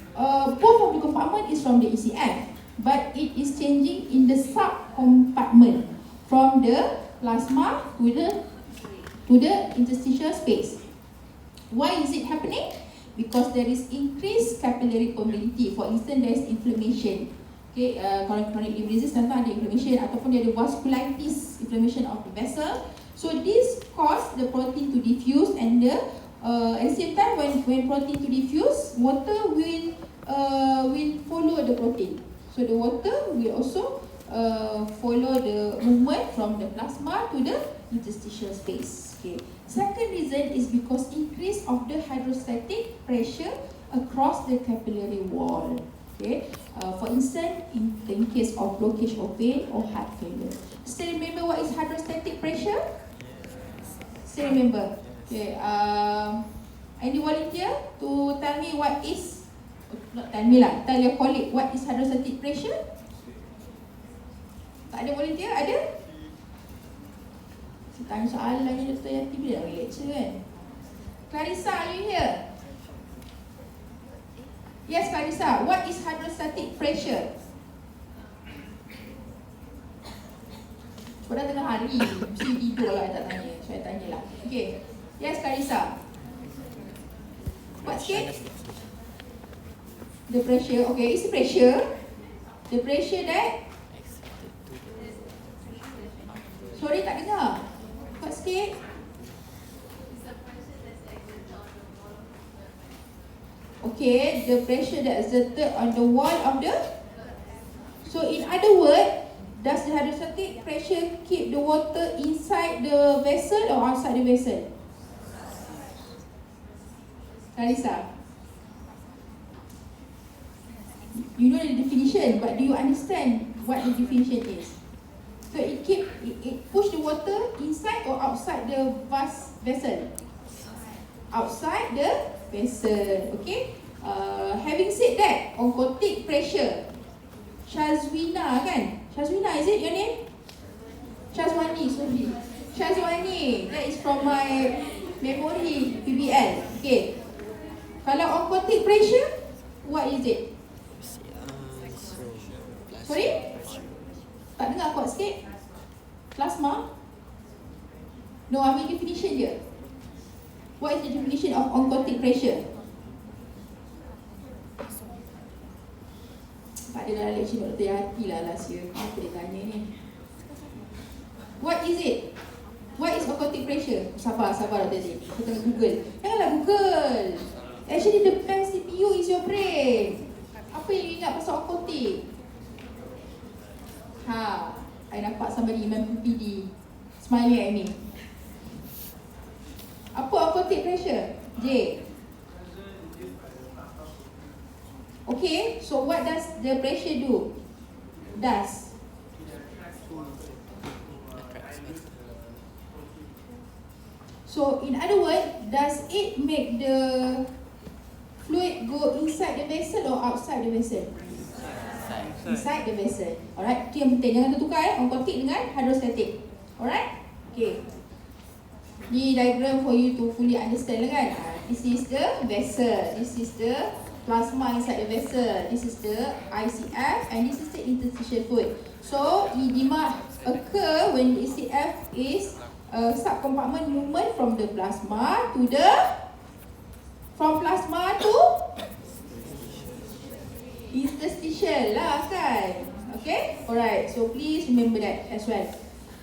both of the compartment is from the ECF, but it is changing in the sub-compartment from the plasma to the interstitial space. Why is it happening? Because there is increased capillary permeability. For instance, there is inflammation. Okay, chronic liver disease sometimes ada inflammation ataupun dia ada vasculitis, inflammation of the vessel. So this cause the protein to diffuse, and at the same time when protein to diffuse, water will follow the protein. So the water will also follow the movement from the plasma to the interstitial space. Okay. Second reason is because increase of the hydrostatic pressure across the capillary wall. Okay. For instance, in case of blockage of vein or heart failure. Still remember what is hydrostatic pressure? Still remember? Okay. Any volunteer to tell me what is? Not tell me lah. Tell your colleague what is hydrostatic pressure? Tak ada volunteer? Ada? Saya tanya soalan ni Dr. Yati bila nak lecture kan? Clarissa, are you here? Yes, Clarissa. What is hydrostatic pressure? Kau dah tengah hari, mesti tidur lah tak tanya. Saya tanya lah. Okay. Yes, Clarissa. What sikit? The pressure. Okay, it's the pressure. The pressure that... Sorry, tak dengar. Kuat sikit. Okay, the pressure that exerted on the wall of the... So in other words, does the hydrostatic pressure keep the water inside the vessel or outside the vessel? Clarissa? You know the definition, but do you understand what the definition is? So it push the water inside or outside the vessel? Outside the vessel. Okay. Having said that, oncotic pressure, Shazwina kan? Shazwina, is it your name? Shazwani, sorry. Shazwani, that is from my memory PBL. Okay. Kalau oncotic pressure, what is it? Sorry? Tak dengar kuat sikit? Plasma? No, ambil definition je. What is the definition of oncotic pressure? Tak ada dalam lecture Dr. Yati lah last year. Apa dia tanya ni? What is it? What is oncotic pressure? Sabar Dr. Yati. Aku tengah Google. Janganlah Google. Actually the best CPU is your brain. Apa yang you ingat pasal oncotic? I nampak somebody main PPD smiling at me. Apa oncotic pressure? J. Okay, so what does the pressure do? So in other words, does it make the fluid go inside the vessel or outside the vessel? Inside the vessel. Alright, itu yang penting. Jangan tertukar oncotic dengan hydrostatic. Alright? Okay. Ni diagram for you to fully understand lah kan. This is the vessel. This is the plasma inside the vessel. This is the ICF and this is the interstitial fluid. So, edema occur when the ICF is subcompartment movement from the plasma to from plasma to interstitial lah kan. Okay? Alright, so please remember that as well.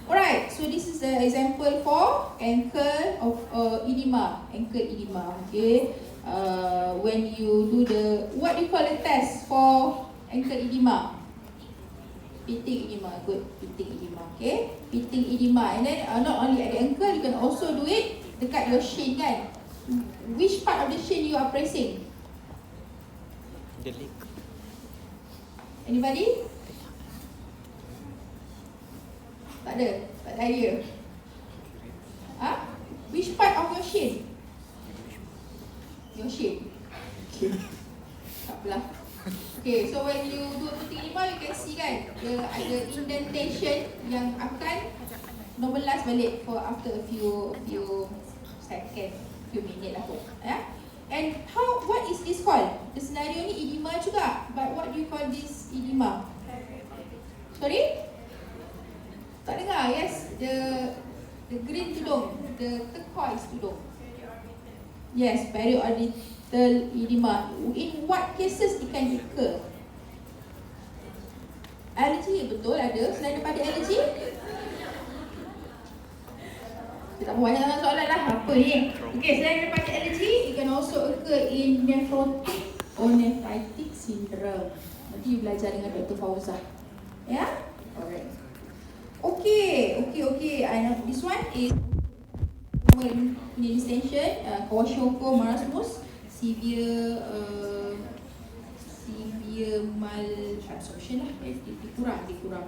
Alright, so this is the example for ankle of edema. Ankle edema, okay. When you do the, what do you call the test for ankle edema? Pitting edema, good. Pitting edema, okay. Pitting edema, and then not only at the ankle, you can also do it dekat your shin kan. Which part of the shin you are pressing? The leg. Anybody? Tak ada idea. Which part of your shin? Your shin. Okay. Tak apalah. Okay, so when you do pitting edema, you can see kan, ada indentation yang akan normalize balik for after a few second, few minute lah kot. And what is this called? The scenario ni edema juga, but what do you call this edema? Sorry? Tak dengar? Yes, the green tudung, the turquoise tudung. Yes, periorbital edema. In what cases it can occur? Allergy, betul ada. Selain daripada allergy, kita tak banyak sangat soalan lah. Apa ni? Okay, selain daripada allergy, it can also occur in nephrotic or nephritic syndrome. Nanti you belajar dengan Dr. Fauzah. Yeah? Alright. Okay. I know this one is punya distension, kwashiorkor marasmus, severe malabsorption lah, dikurang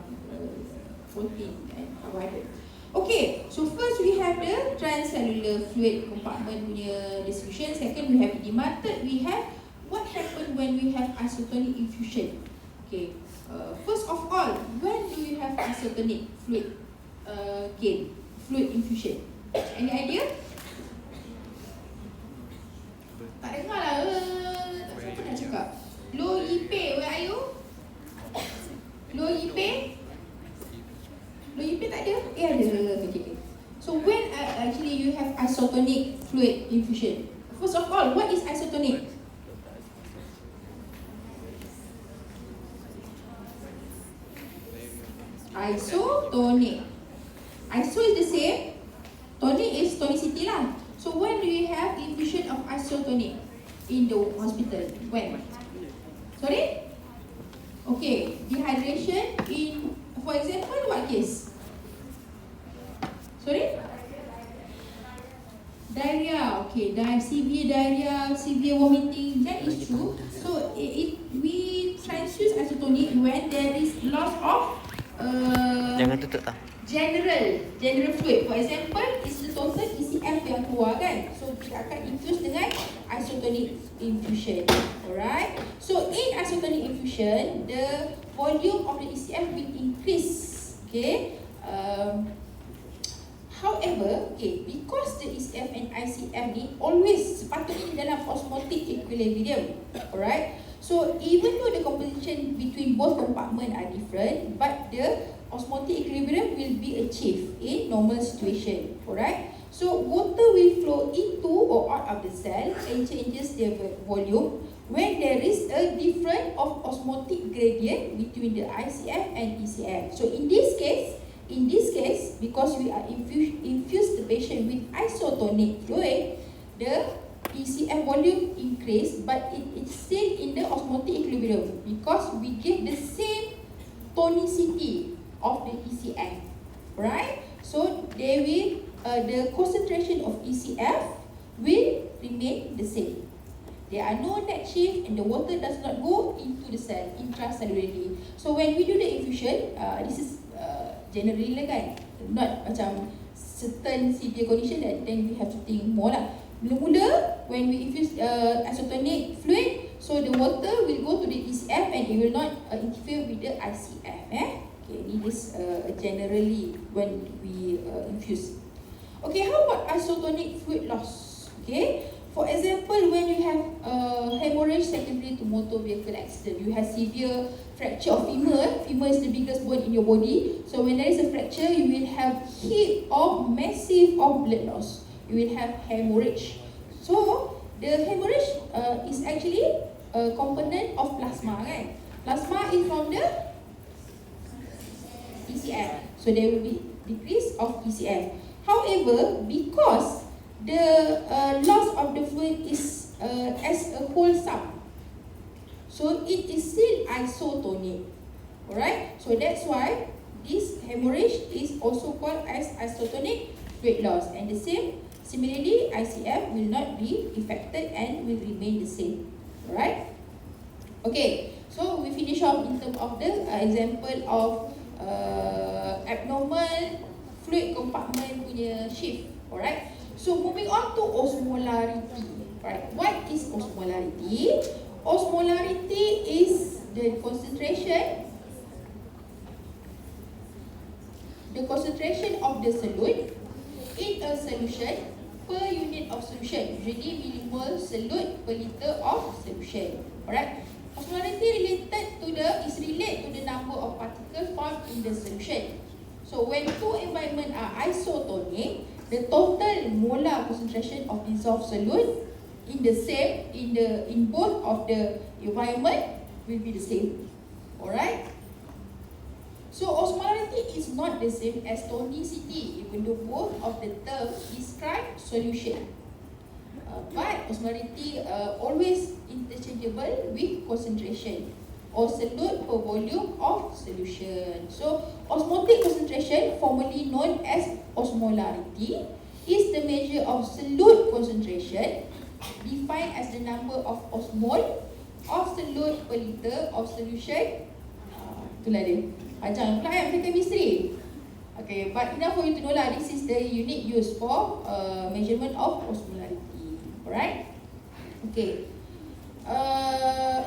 protein and carbohydrate. Okay, so first we have the transcellular fluid compartment punya distribution. Second, we have edema. Third, we have what happen when we have isotonic infusion. Okay, first of all, when do we have isotonic fluid gain, fluid infusion? Any idea? Tak dengar lah. Tak siapa nak cakap. Low Yipe, where are you? Low Yipe? Low Yipe tak ada? Ada. Okay. So when actually you have isotonic fluid infusion? First of all, what is isotonic? Isotonic. Iso is the same. Tonic is tonicity lah. So when do you have infusion of isotonic in the hospital? When? Sorry? Okay, dehydration in, for example, what case? Sorry? Diarrhea. Okay, severe diarrhea, severe vomiting, that is true. So we transfuse isotonic when there is loss of Jangan tutup tau. general fluid. For example, is the total ECF yang keluar kan. So kita akan infuse dengan isotonic infusion. Alright. So in isotonic infusion, the volume of the ECF will increase. Okay. However, okay, because the ECF and ICF ni always sepatutnya dalam osmotic equilibrium. Alright. So even though the composition between both compartment are different, but the osmotic equilibrium will be achieved in normal situation. Alright. So water will flow into or out of the cell and changes their volume when there is a difference of osmotic gradient between the ICF and ECF. So in this case, because we are infuse the patient with isotonic fluid, the ECF volume increase, but it is still in the osmotic equilibrium because we give the same tonicity of the ECF, right? So they will the concentration of ECF will remain the same. There are no net shift and the water does not go into the cell intracellularly. So when we do the infusion, this is generally lah kan, not macam certain severe condition that then we have to think more lah. Mula-mula when we infuse isotonic fluid, so the water will go to the ECF and it will not interfere with the ICF. Okay, ini is generally when we infuse. Okay, how about isotonic fluid loss? Okay, for example, when you have hemorrhage secondary to motor vehicle accident, you have severe fracture of femur. Femur is the biggest bone in your body. So when there is a fracture, you will have heap of massive of blood loss. You will have hemorrhage. So the hemorrhage is actually a component of plasma, kan? Plasma is from the ECF. So there will be decrease of ECF. However, because the loss of the fluid is as a whole sum, so it is still isotonic. Alright, so that's why this hemorrhage is also called as isotonic fluid loss. And the same, similarly, ICF will not be affected and will remain the same. Alright. Okay, so we finish off in terms of the example of abnormal fluid compartment punya shift. Alright. So moving on to osmolarity. Right. What is osmolarity? Osmolarity is the concentration of the solute in a solution per unit of solution, usually millimole solute per liter of solution. Alright. Osmolarity is related to the number of particles found in the solution. So when two environments are isotonic, the total molar concentration of dissolved solute in both of the environment will be the same. Alright. So osmolarity is not the same as tonicity, even though both of the terms describe solution. But osmolarity always interchangeable with concentration or solute per volume of solution. So osmotic concentration, formerly known as osmolarity, is the measure of solute concentration defined as the number of osmol of solute per liter of solution. Itulah dia. Jangan pula macam chemistry. Okay, but enough for you to know lah. This is the unit used for measurement of osmolarity. Alright. Okay.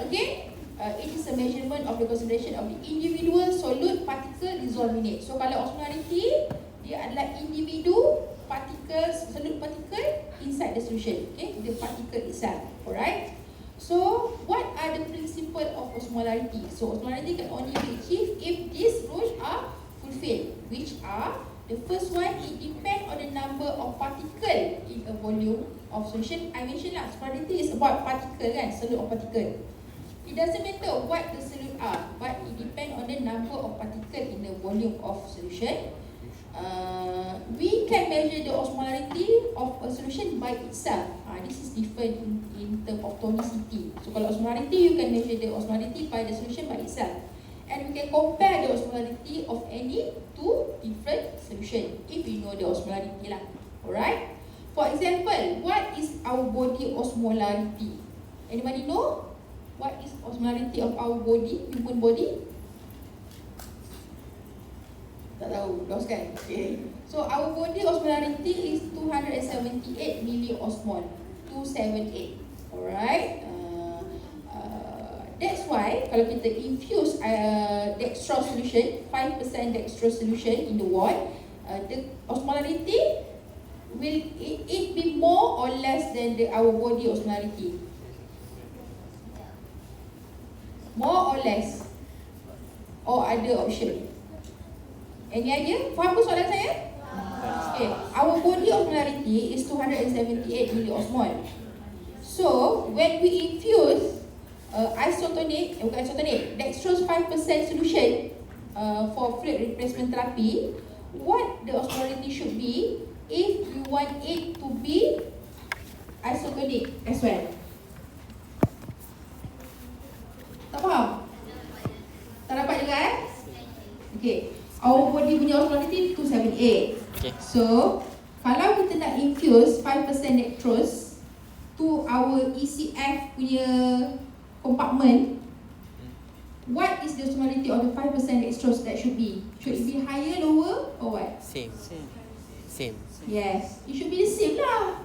Again, it is a measurement of the concentration of the individual solute particle dissolved in it. So kalau osmolarity, dia adalah individu particles, solute particle inside the solution. Okay, the particle itself. Alright. So what are the principles of osmolarity? So osmolarity can only be achieved if these rules are fulfilled, which are the first one, it depends on the number of particles in a volume of solution. I mentioned lah, osmolarity is about particle kan, solute of particle. It doesn't matter what the solute are, but it depends on the number of particles in the volume of solution. We can measure the osmolarity of a solution by itself. This is different in terms of tonicity. So kalau osmolarity, you can measure the osmolarity by the solution by itself. And we can compare the osmolarity of any two different solution if we know the osmolarity lah. Alright. For example, what is our body osmolarity? Anybody know? What is osmolarity of our body, human body? Tak tahu, lost kan? Okay. So our body osmolarity is 278 milliosmol. 278. Alright. That's why kalau kita infuse dextrose solution, 5% dextrose solution in the water, the osmolarity will it be more or less than our body osmolarity? More or less? Or other option? Any idea? Faham soalan saya? Okay. Our body osmolarity is 278 milliosmol. So when we infuse dextrose 5% solution for fluid replacement therapy, what the osmolarity should be if you want it to be isotonic as well? Tak faham? Tak dapat juga Okay. Our body punya osmolarity 278. Okay. So kalau kita nak infuse 5% dextrose to our ECF punya compartment, what is the osmolarity of the 5% dextrose that should be? Should it be higher, lower, or what? Same. Yes, it should be the same lah.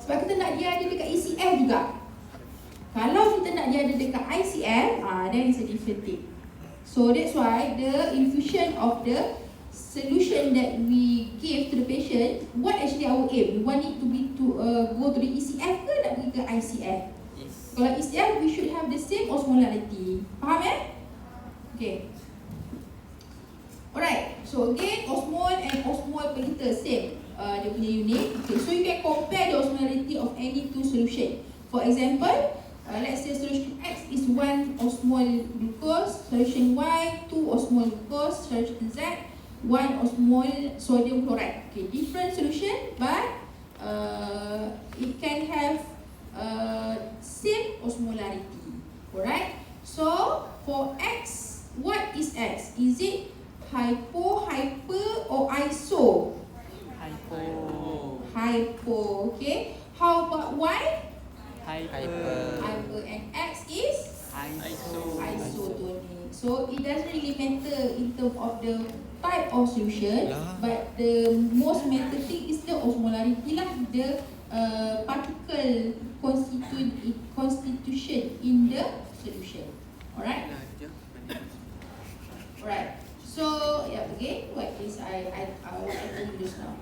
Sebab kita nak dia ada dekat ECF juga. Kalau kita nak dia ada dekat ICF, then it's a different thing. So that's why the infusion of the solution that we give to the patient, what actually our aim? We want it to be go to the ECF ke nak pergi ke ICF? Kalau ECF, we should have the same osmolarity. Faham Okay. Alright. So again, osmol and osmol per liter same. Dia punya unit. Okay. So you can compare the osmolarity of any two solution. For example, let's say solution X is 1 osmol glucose, solution Y 2 osmol glucose, solution Z 1 osmol sodium chloride. Okay. Different solution, but it can have same osmolarity. Alright. So for X, what is X? Is it hypo, hyper, or iso? Hypo. Okay. How about Y? Hyper. Hyper. And X is isotonic. So it doesn't really matter in terms of the type of solution, but the most matter thing is the osmolarity lah, the particle constitution in the solution. Alright. Alright. So again, what is I told you just now.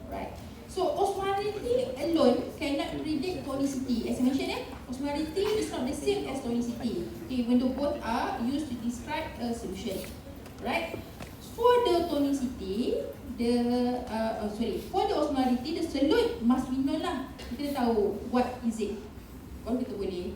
Right. So osmolarity alone cannot predict tonicity. As I mentioned, osmolarity is not the same as tonicity. Okay, when the both are used to describe a solution. Right. For the tonicity, for the osmolarity, the solute must be known lah. Kita tahu what is it. Kalau kita boleh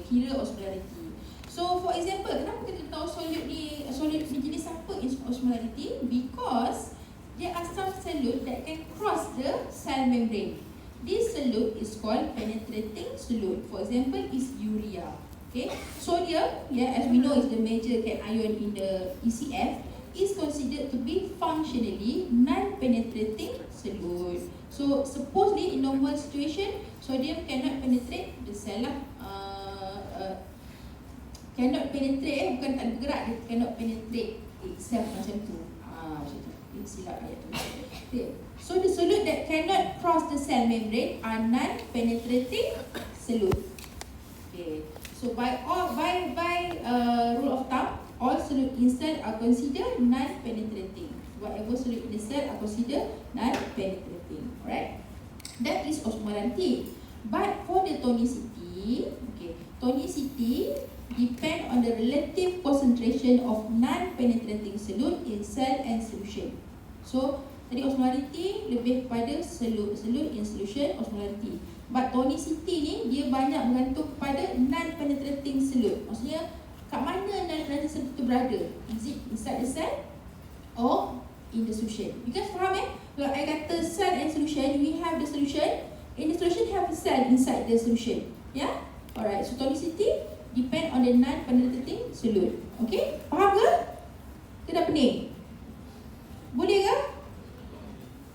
kira osmolarity. So for example, kenapa kita tahu solute ni jenis apa osmolarity? Because there are some solute that can cross the cell membrane. This solute is called penetrating solute. For example, is urea. Okay, sodium, as we know, is the major cation in the ECF, is considered to be functionally non-penetrating solute. So supposedly in normal situation, sodium cannot penetrate the cell lah. Cannot penetrate, bukan tak bergerak, dia cannot penetrate itself macam tu. Macam tu. Ini silap ayat tu. Okay. So the solute that cannot cross the cell membrane are non-penetrating solute. Okay. So by rule of thumb, all solute in cell are considered non-penetrating. Whatever solute in the cell are considered non-penetrating. Alright? That is osmolarity. But for the tonicity, tonicity depend on the relative concentration of non-penetrating solute in cell and solution. So tadi osmolarity lebih pada solute in solution, osmolarity. But tonicity ni dia banyak bergantung pada non-penetrating solute. Maksudnya kat mana non-penetrating solute itu berada? Is it inside the cell or in the solution? You guys faham Kalau I kata cell and solution, we have the solution. In the solution have a cell inside the solution. Yeah? Alright, so tonicity depend on the non-penetrating solute. Okay? Faham ke? Ke dah pening? Boleh ke?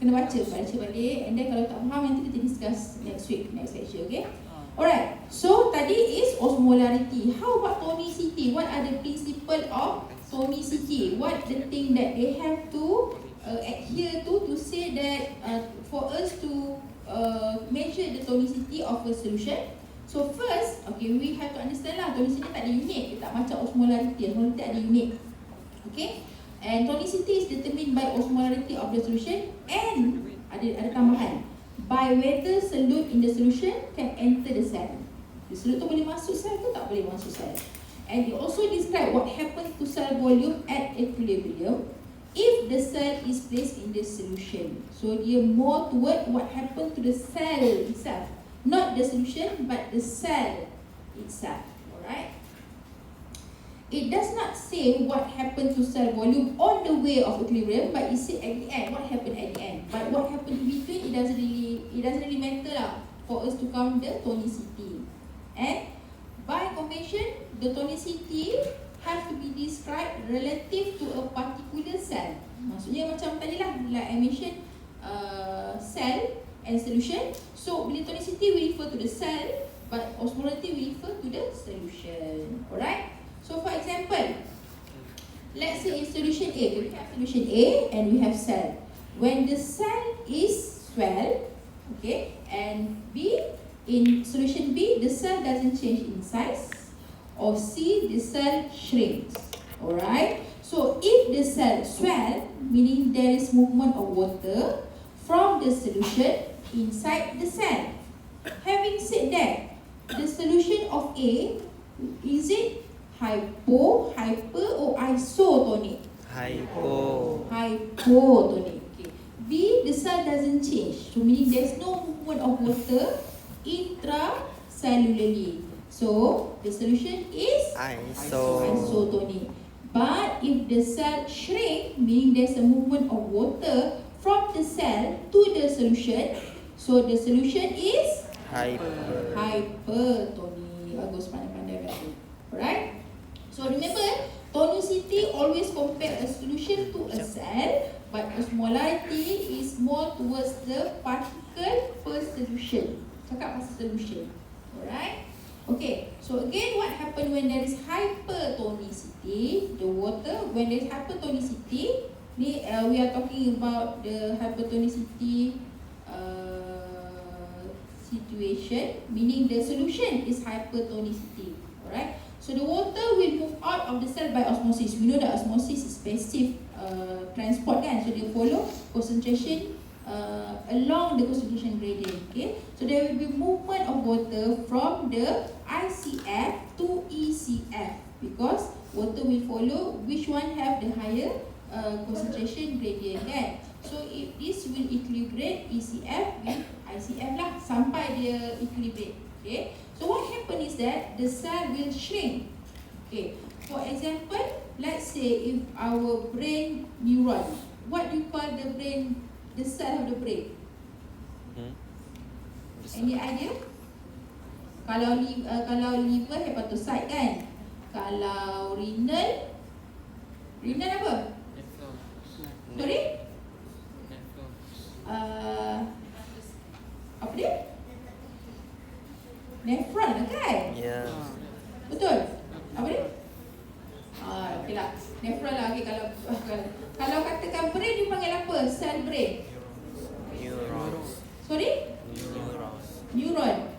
Kena baca balik, and then kalau tak faham nanti kita discuss next week, next lecture, okay? Alright, so tadi is osmolarity. How about tonicity? What are the principle of tonicity? What the thing that they have to adhere to say that for us to measure the tonicity of a solution? So first, okay, we have to understand lah, tonicity tak ada unit, tak macam osmolarity. Osmolarity ada unit, okay? And tonicity is determined by osmolarity of the solution, and ada tambahan, by whether solute in the solution can enter the cell. The solute tu boleh masuk sel ke tak boleh masuk sel. And it also describe what happens to cell volume at equilibrium if the cell is placed in the solution. So dia more toward what happens to the cell itself, not the solution but the cell itself. Alright. It does not say what happened to cell volume on the way of equilibrium, but it say at the end what happened at the end. But what happened in between, it doesn't really matter lah for us to count the tonicity. And by convention, the tonicity have to be described relative to a particular cell. Maksudnya macam tadi lah, like I mentioned, cell and solution. So bila tonicity we refer to the cell, but osmolarity we refer to the solution. Alright. So for example, let's say in solution A, we have solution A and we have cell. When the cell is swell, okay, and B, in solution B, the cell doesn't change in size, or C, the cell shrinks. Alright. So if the cell swell, meaning there is movement of water from the solution inside the cell. Having said that, the solution of A, is it hypo, hyper or isotonic? Hypotonic. Okay. B, the cell doesn't change. So meaning there's no movement of water intracellularly. So the solution is isotonic. But if the cell shrink, meaning there's a movement of water from the cell to the solution, so the solution is hypertonic. Bagus, pandai-pandai kata. Alright. So remember, tonicity always compare a solution to a cell, but osmolarity is more towards the particle per solution. Cakap pasal solution. Alright? Okay, so again, what happen when there is hypertonicity? The water, when there is hypertonicity, we are talking about the hypertonicity situation, meaning the solution is hypertonicity. Alright? So the water will move out of the cell by osmosis. We know that osmosis is passive transport kan, so they follow concentration along the concentration gradient. Okay, so there will be movement of water from the ICF to ECF because water will follow which one have the higher concentration gradient kan. So if this will equilibrate ECF with ICF lah sampai dia equilibrate. Okay, so what happen is that the cell will shrink. Okay, for example, let's say if our brain neuron, what do you call the brain, the cell of the brain? Any idea? Kalau liver, hepatocyte kan. Kalau renal apa? Sorry? Apa dia? Nephron lah kan? Ya. Betul? Apa dia? Okey lah. Nephron lah. Okay, kalau katakan brain, dia panggil apa? Cell brain. Neurons. Sorry? Neuron.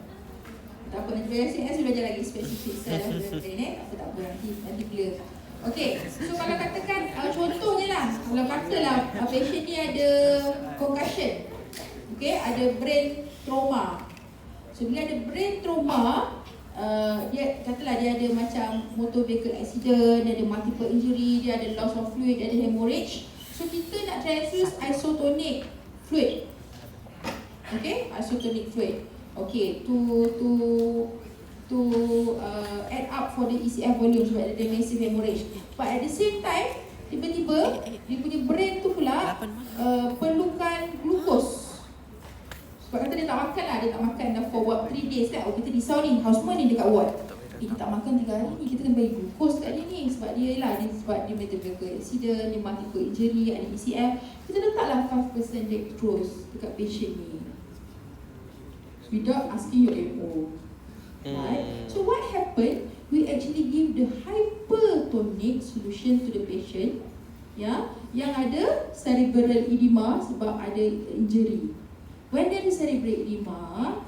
Tak apa, nanti saya belajar lagi spesifik cell brain tak apa nanti clear. Okay, so kalau katakan contohnya lah, kalau katalah patient ni ada concussion, okay, ada brain trauma. So bila ada brain trauma, dia katalah dia ada macam motor vehicle accident, dia ada multiple injury, dia ada loss of fluid, dia ada hemorrhage. So kita nak transfuse isotonic fluid. Okay, isotonic fluid. Okay, to add up for the ECF volume sebab ada massive hemorrhage. But at the same time, tiba-tiba dia punya brain tu pula perlukan glukos. Sebab kata dia tak makan lah, dia tak makan dah for what 3 days kan. Oh, kita risau ni, houseman ni dekat ward. Kita tak makan 3 hari ni, kita kena bagi glucose kat dia ni. Sebab dia lah, sebab dia metabolically accident, dia multiple injury, ada ECF. Kita letaklah 5% dextrose dekat patient ni without asking your MO. Right? So what happened? We actually give the hypertonic solution to the patient, yang ada cerebral edema sebab ada injury. When there is cerebral edema,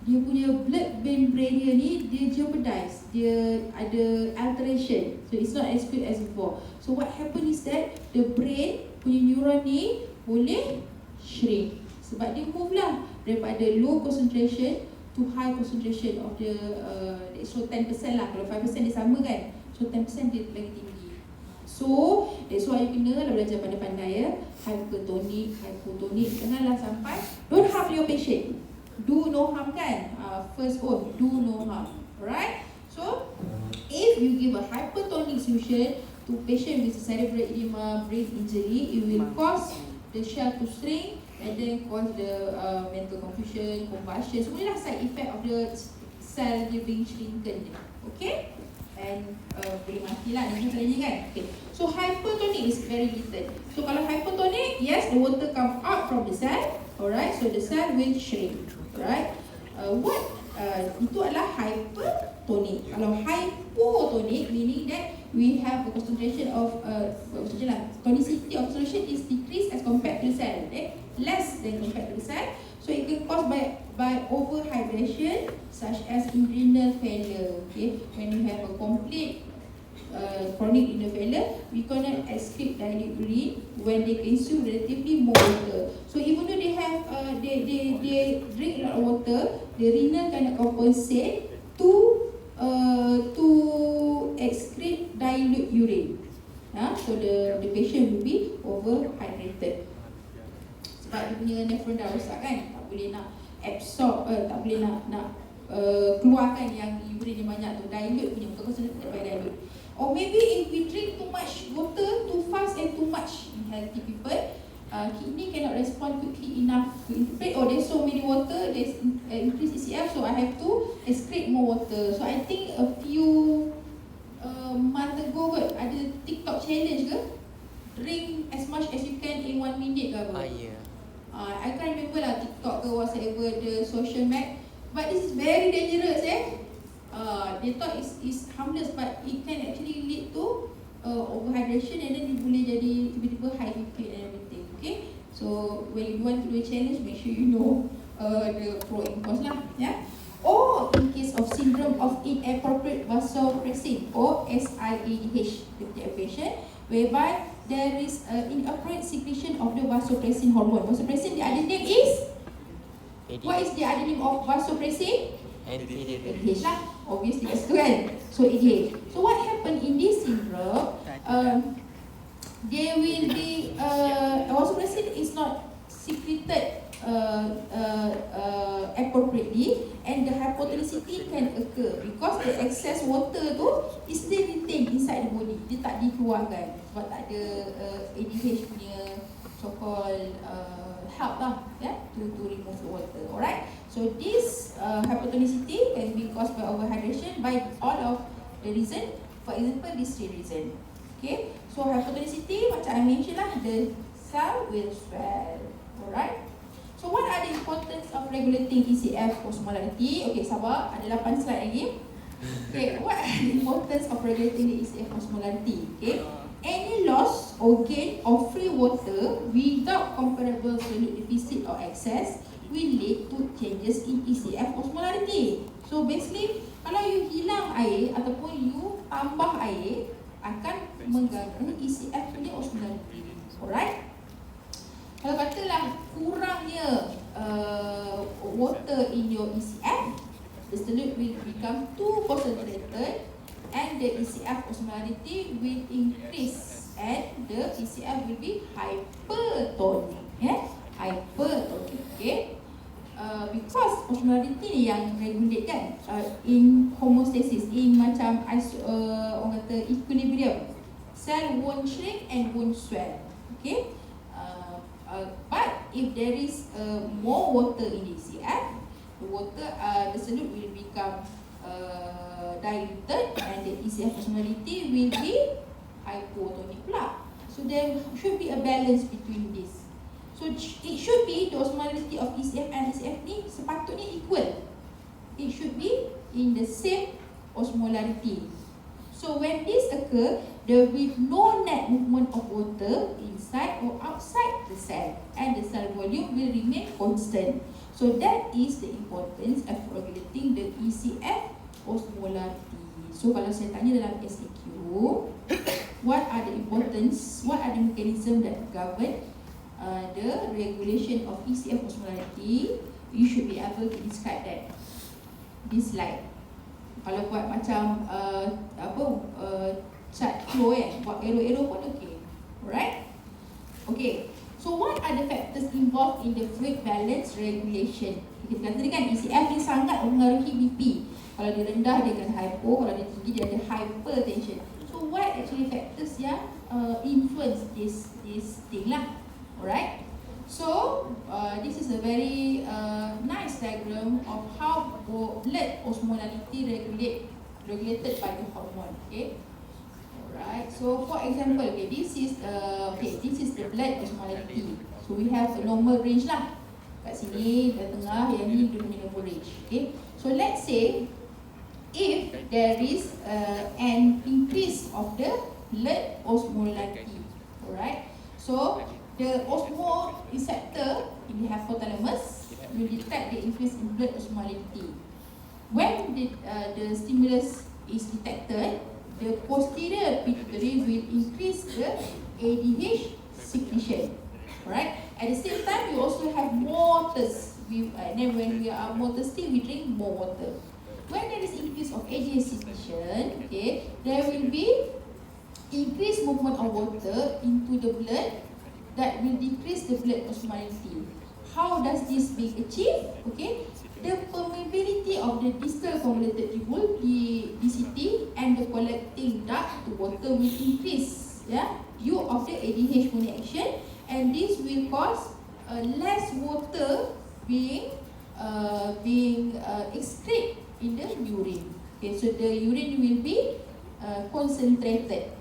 dia punya blood-brain barrier ni dia jeopardize, dia ada alteration, so it's not as good as before. So what happen is that the brain punya neuron ni boleh shrink sebab dia move lah daripada low concentration to high concentration of the so 10% lah. Kalau 5% dia sama kan, so 10% dia lagi tinggi. So that's why you kena lah belajar pandai-pandai hypertonic, hypotonic, janganlah sampai don't harm your patient. Do no harm kan, first oath, do no harm. Alright, so if you give a hypertonic solution to patient with cerebral edema, brain injury, it will cause the shell to shrink and then cause the mental confusion, convulsion. Semuanya lah side effect of the cell dia being shrunken. Okay, and boleh mati lah dengan caranya kan. Okay, so hypertonic is very little. So kalau hypertonic, yes, the water come out from the cell. Alright, so the cell will shrink. Right? Itu adalah hypertonic. Kalau hypotonic, meaning that we have a concentration of tonicity of solution is decreased as compared to the cell, less than compared to the cell. So it can caused by overhydration, such as in renal failure. Okay, when you have a complete chronic renal failure, we cannot excrete dilute urine when they consume relatively more water. So even though they have they drink a lot of water, the renal cannot compensate to excrete dilute urine. So the patient will be overhydrated. Sebab dia punya nephron dah rosak kan, tak boleh nak absorb, tak boleh nak keluarkan yang urine yang banyak tu, dilute punya, bukan concentrate tak payah dilute. Or maybe if we drink too much water too fast and too much in healthy people, kidney cannot respond quickly enough to infiltrate. Oh, there's so many water, there's increased ECF, so I have to excrete more water. So I think a few months ago ada TikTok challenge ke, drink as much as you can in 1 minute ke apa. Yeah. I can't remember lah TikTok ke whatever the social med, but this is very dangerous they thought is harmless, but it can actually lead to overhydration, and then it boleh jadi tiba-tiba high BP and everything. Okay, so when you want to do a challenge, make sure you know the pro and cons lah, Or in case of syndrome of inappropriate vasopressin, or SIADH, the patient, whereby there is inappropriate secretion of the vasopressin hormone. Vasopressin, the other name is? What is the other name of vasopressin? ADH lah, obviously kat situ kan. So ADH. So what happen in this syndrome? There will be vasopressin is not secreted appropriately, and the hypotonicity can occur because the excess water tu is still retained inside the body. Dia tak dikeluarkan sebab tak ada ADH punya so-called help lah, to remove the water. Alright. So this hypotonicity can be caused by overhydration by all of the reason. For example, these 3 reason. Okay. So hypotonicity, macam I mentioned lah, the cell will swell. Alright. So what are the importance of regulating ECF osmolarity? Okay, sabar, ada 8 slide lagi. Okay, what are the importance of regulating the ECF osmolarity? Okay, any loss or gain of free water without comparable fluid deficit or excess will lead to changes in ECF osmolarity. So basically, kalau you hilang air ataupun you tambah air, akan mengganggu ECF punya osmolarity. Alright. Kalau katalah kurangnya water in your ECF, the solute will become too concentrated and the ECF osmolarity will increase and the ECF will be hypertonic. Hypertonic. Okay. Because osmolarity ni yang regulate kan, in homeostasis, in macam orang kata equilibrium, cell won't shrink and won't swell. Okay. But if there is more water in the ECF, the solute will become diluted, and the ECF osmolality will be hypotonic pula. So there should be a balance between this. So it should be the osmolality of ECF and ECF ni sepatutnya equal. It should be in the same osmolarity. So when this occur, there will be no net movement of water inside or outside the cell, and the cell volume will remain constant. So that is the importance of regulating the ECF osmolarity. So kalau saya tanya dalam SAQ, what are the importance, what are the mechanism that govern the regulation of ECF osmolarity? You should be able to describe that. This slide. Kalau buat macam chart flow buat arrow pun okey. Alright? Okay. So what are the factors involved in the fluid balance regulation? Kita kata tadi kan ECF ni sangat mempengaruhi BP. Kalau dia rendah dia akan hypo, kalau dia tinggi dia ada hypertension. So what actually factors yang influence this thing lah. Alright? So this is a very nice diagram of how blood osmolality regulated by the hormone. Okay. Alright. So for example, okay, this is the blood osmolality. So we have a normal range lah. Kat sini, kat tengah, yang ni dia punya normal range. Okay. So let's say if there is an increase of the blood osmolality. Alright. So the osmoreceptor in the hypothalamus will detect the increase in blood osmolality. When the stimulus is detected, the posterior pituitary will increase the ADH secretion. Right? At the same time, we also have more thirst. And then when we are more thirsty, we drink more water. When there is increase of ADH secretion, okay, there will be increased movement of water into the blood that will decrease the blood osmolality. How does this be achieved? Okay, the permeability of the distal convoluted tubule, the DCT, and the collecting duct to water will increase. Yeah, due of the ADH punya action, and this will cause less water being excreted in the urine. Okay, so the urine will be concentrated.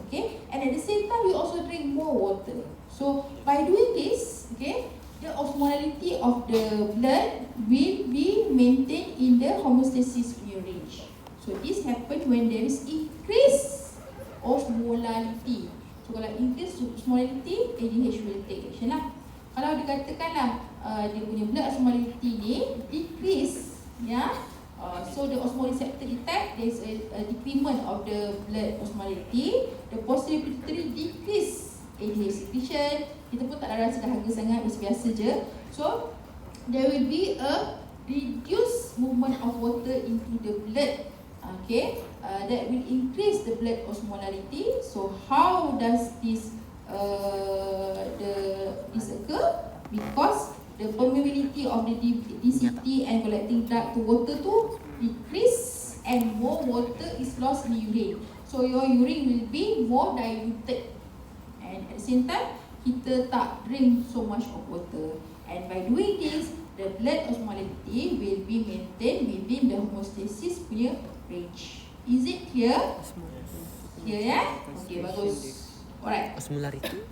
Okay, and at the same time we also drink more water. So by doing this, okay, the osmolality of the blood will be maintained in the homeostasis range. So this happens when there is increased osmolality. So kalau increase osmolality, ADH will take action lah. Kalau dikatakanlah dia punya blood osmolality ni decrease, ya, so the osmoreceptor detect there is a decrement of the blood osmolality, the posterior pituitary decrease ADH secretion, kita pun tak ada rasa dahaga sangat, biasa je. So there will be a reduced movement of water into the blood. Okay, that will increase the blood osmolality. So how does this occur? Because the permeability of the DCT and collecting duct to water to decrease, and more water is lost in urine. So your urine will be more diluted, and at the same time kita tak drink so much of water. And by doing this, the blood osmolality will be maintained within the homeostasis punya range. Is it clear? Clear, ya? Okay, bagus. Alright. Osmolarity.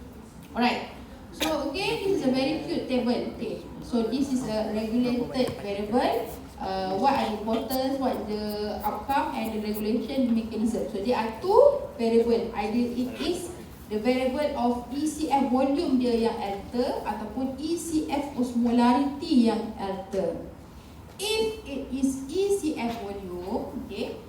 Alright. So again, this is a very cute table. Okay. So this is a regulated variable. What are the importance, what the outcome, and the regulation mechanism. So there are two variable. Either it is the variable of ECF volume dia yang alter, ataupun ECF osmolarity yang alter. If it is ECF volume, okay,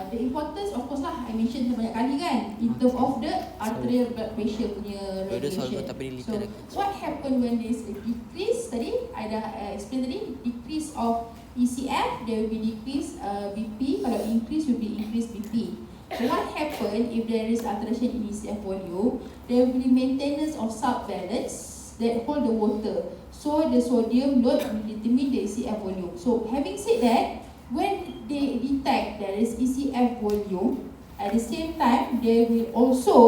the importance of course lah, I mentioned banyak kali kan, in terms of the arterial blood pressure punya regulation. So what happen when there is a decrease, tadi I dah explain tadi, decrease of ECF, there will be decrease BP, kalau increase will be increase BP. So what happen if there is alteration in ECF volume, there will be maintenance of salt balance that hold the water. So the sodium load will determine the ECF volume. So having said that, when they detect there is ECF volume, at the same time they will also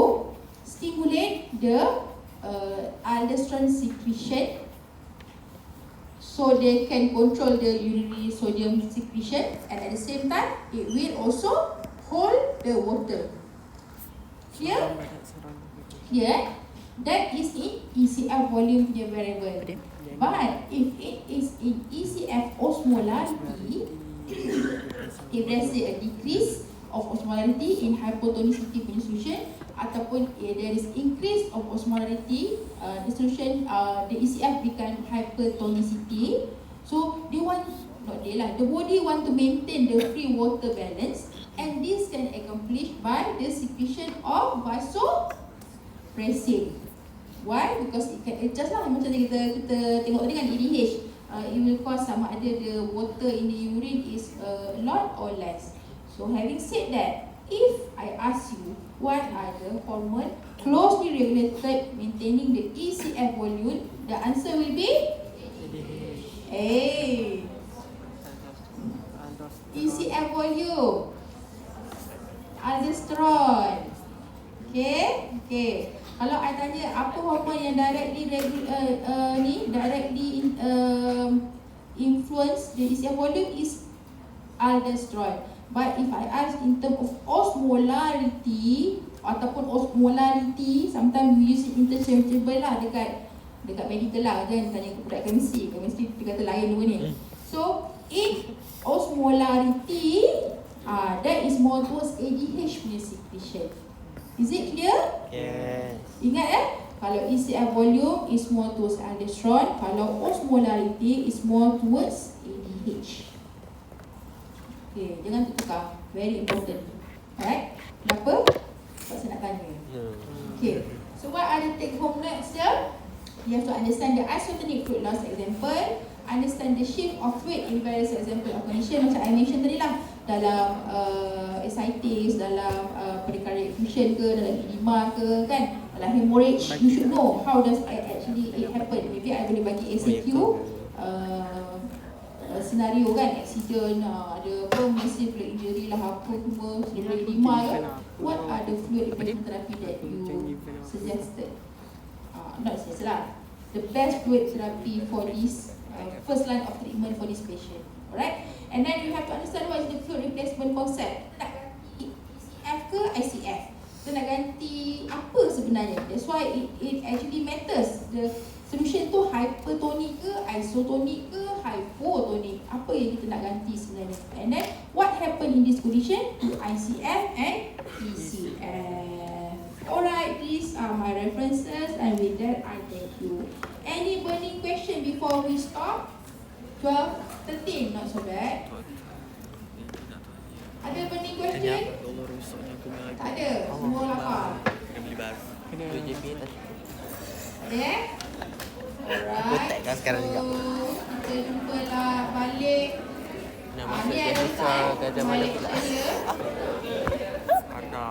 stimulate the aldosterone secretion. so they can control the urinary sodium secretion, and at the same time it will also hold the water. Clear? Clear? That is in ECF volume punya variable. But if it is in ECF osmolarity, if there's a decrease of osmolarity in hypotonicity punya solution, ataupun there is increase of osmolarity, the solution, the ECF become hypertonicity. So they want, not they lah, the body want to maintain the free water balance, and this can accomplish by the secretion of vasopressin. Why? Because it can adjust lah, macam kita tengok tadi kan EDH, it will cause sama ada the water in the urine is a lot or less. So having said that, if I ask you what are the hormone closely regulated maintaining the ECF volume, the answer will be A. ECF volume, aldosterone. Okay. Kalau I tanya apa hormon yang directly influence the ECF volume is aldosterone. But if I ask in terms of osmolarity ataupun osmolarity, sometimes we use it interchangeable lah dekat medical lah, kan tanya budak chemistry dia kata lain dua ni. So in osmolarity, that is more towards ADH punya secretion. Is it clear? Yes. Ingat kalau ECF volume is more towards aldosterone, kalau osmolarity is more towards ADH. Okay, jangan tukar. Very important. Alright? Kenapa? Sebab saya nak tanya. Okay. So what are the take home notes here? You have to understand the isotonic fluid loss example, understand the shift of fluid in various example of condition, macam I mention tadi lah, dalam ascites, dalam pericardial effusion ke, dalam edema ke, kan, dalam hemorrhage, you should know how does actually it happen. Maybe I boleh bagi ACQ senario kan, accident, ada apa, massive fluid injury lah, apa semua, cerebral edema ke, what are the fluid replacement therapy that you suggested? Not suggested lah, the best fluid therapy for this first line of treatment for this patient. Alright, and then you have to understand what is the fluid replacement concept. Nak ganti ECF ke ICF? Kita nak ganti apa sebenarnya? That's why it actually matters. The solution tu hypertonic ke, isotonic ke, hypotonic? Apa yang kita nak ganti sebenarnya? And then what happen in this condition to ICF and ECF? Alright, these are my references, and with that I thank you. Any burning question before we stop? 12, 13, not so bad. Ada burning question? Allah rusaknya aku punya Tak ada, semua lapar. Kena beli baru. Kena JP tak. Ada? Alright, tag kan sekarang juga. kita jumpa lah balik. Nak masuk Ni dia ada susah time kerja mana balik pula. saya. Ada.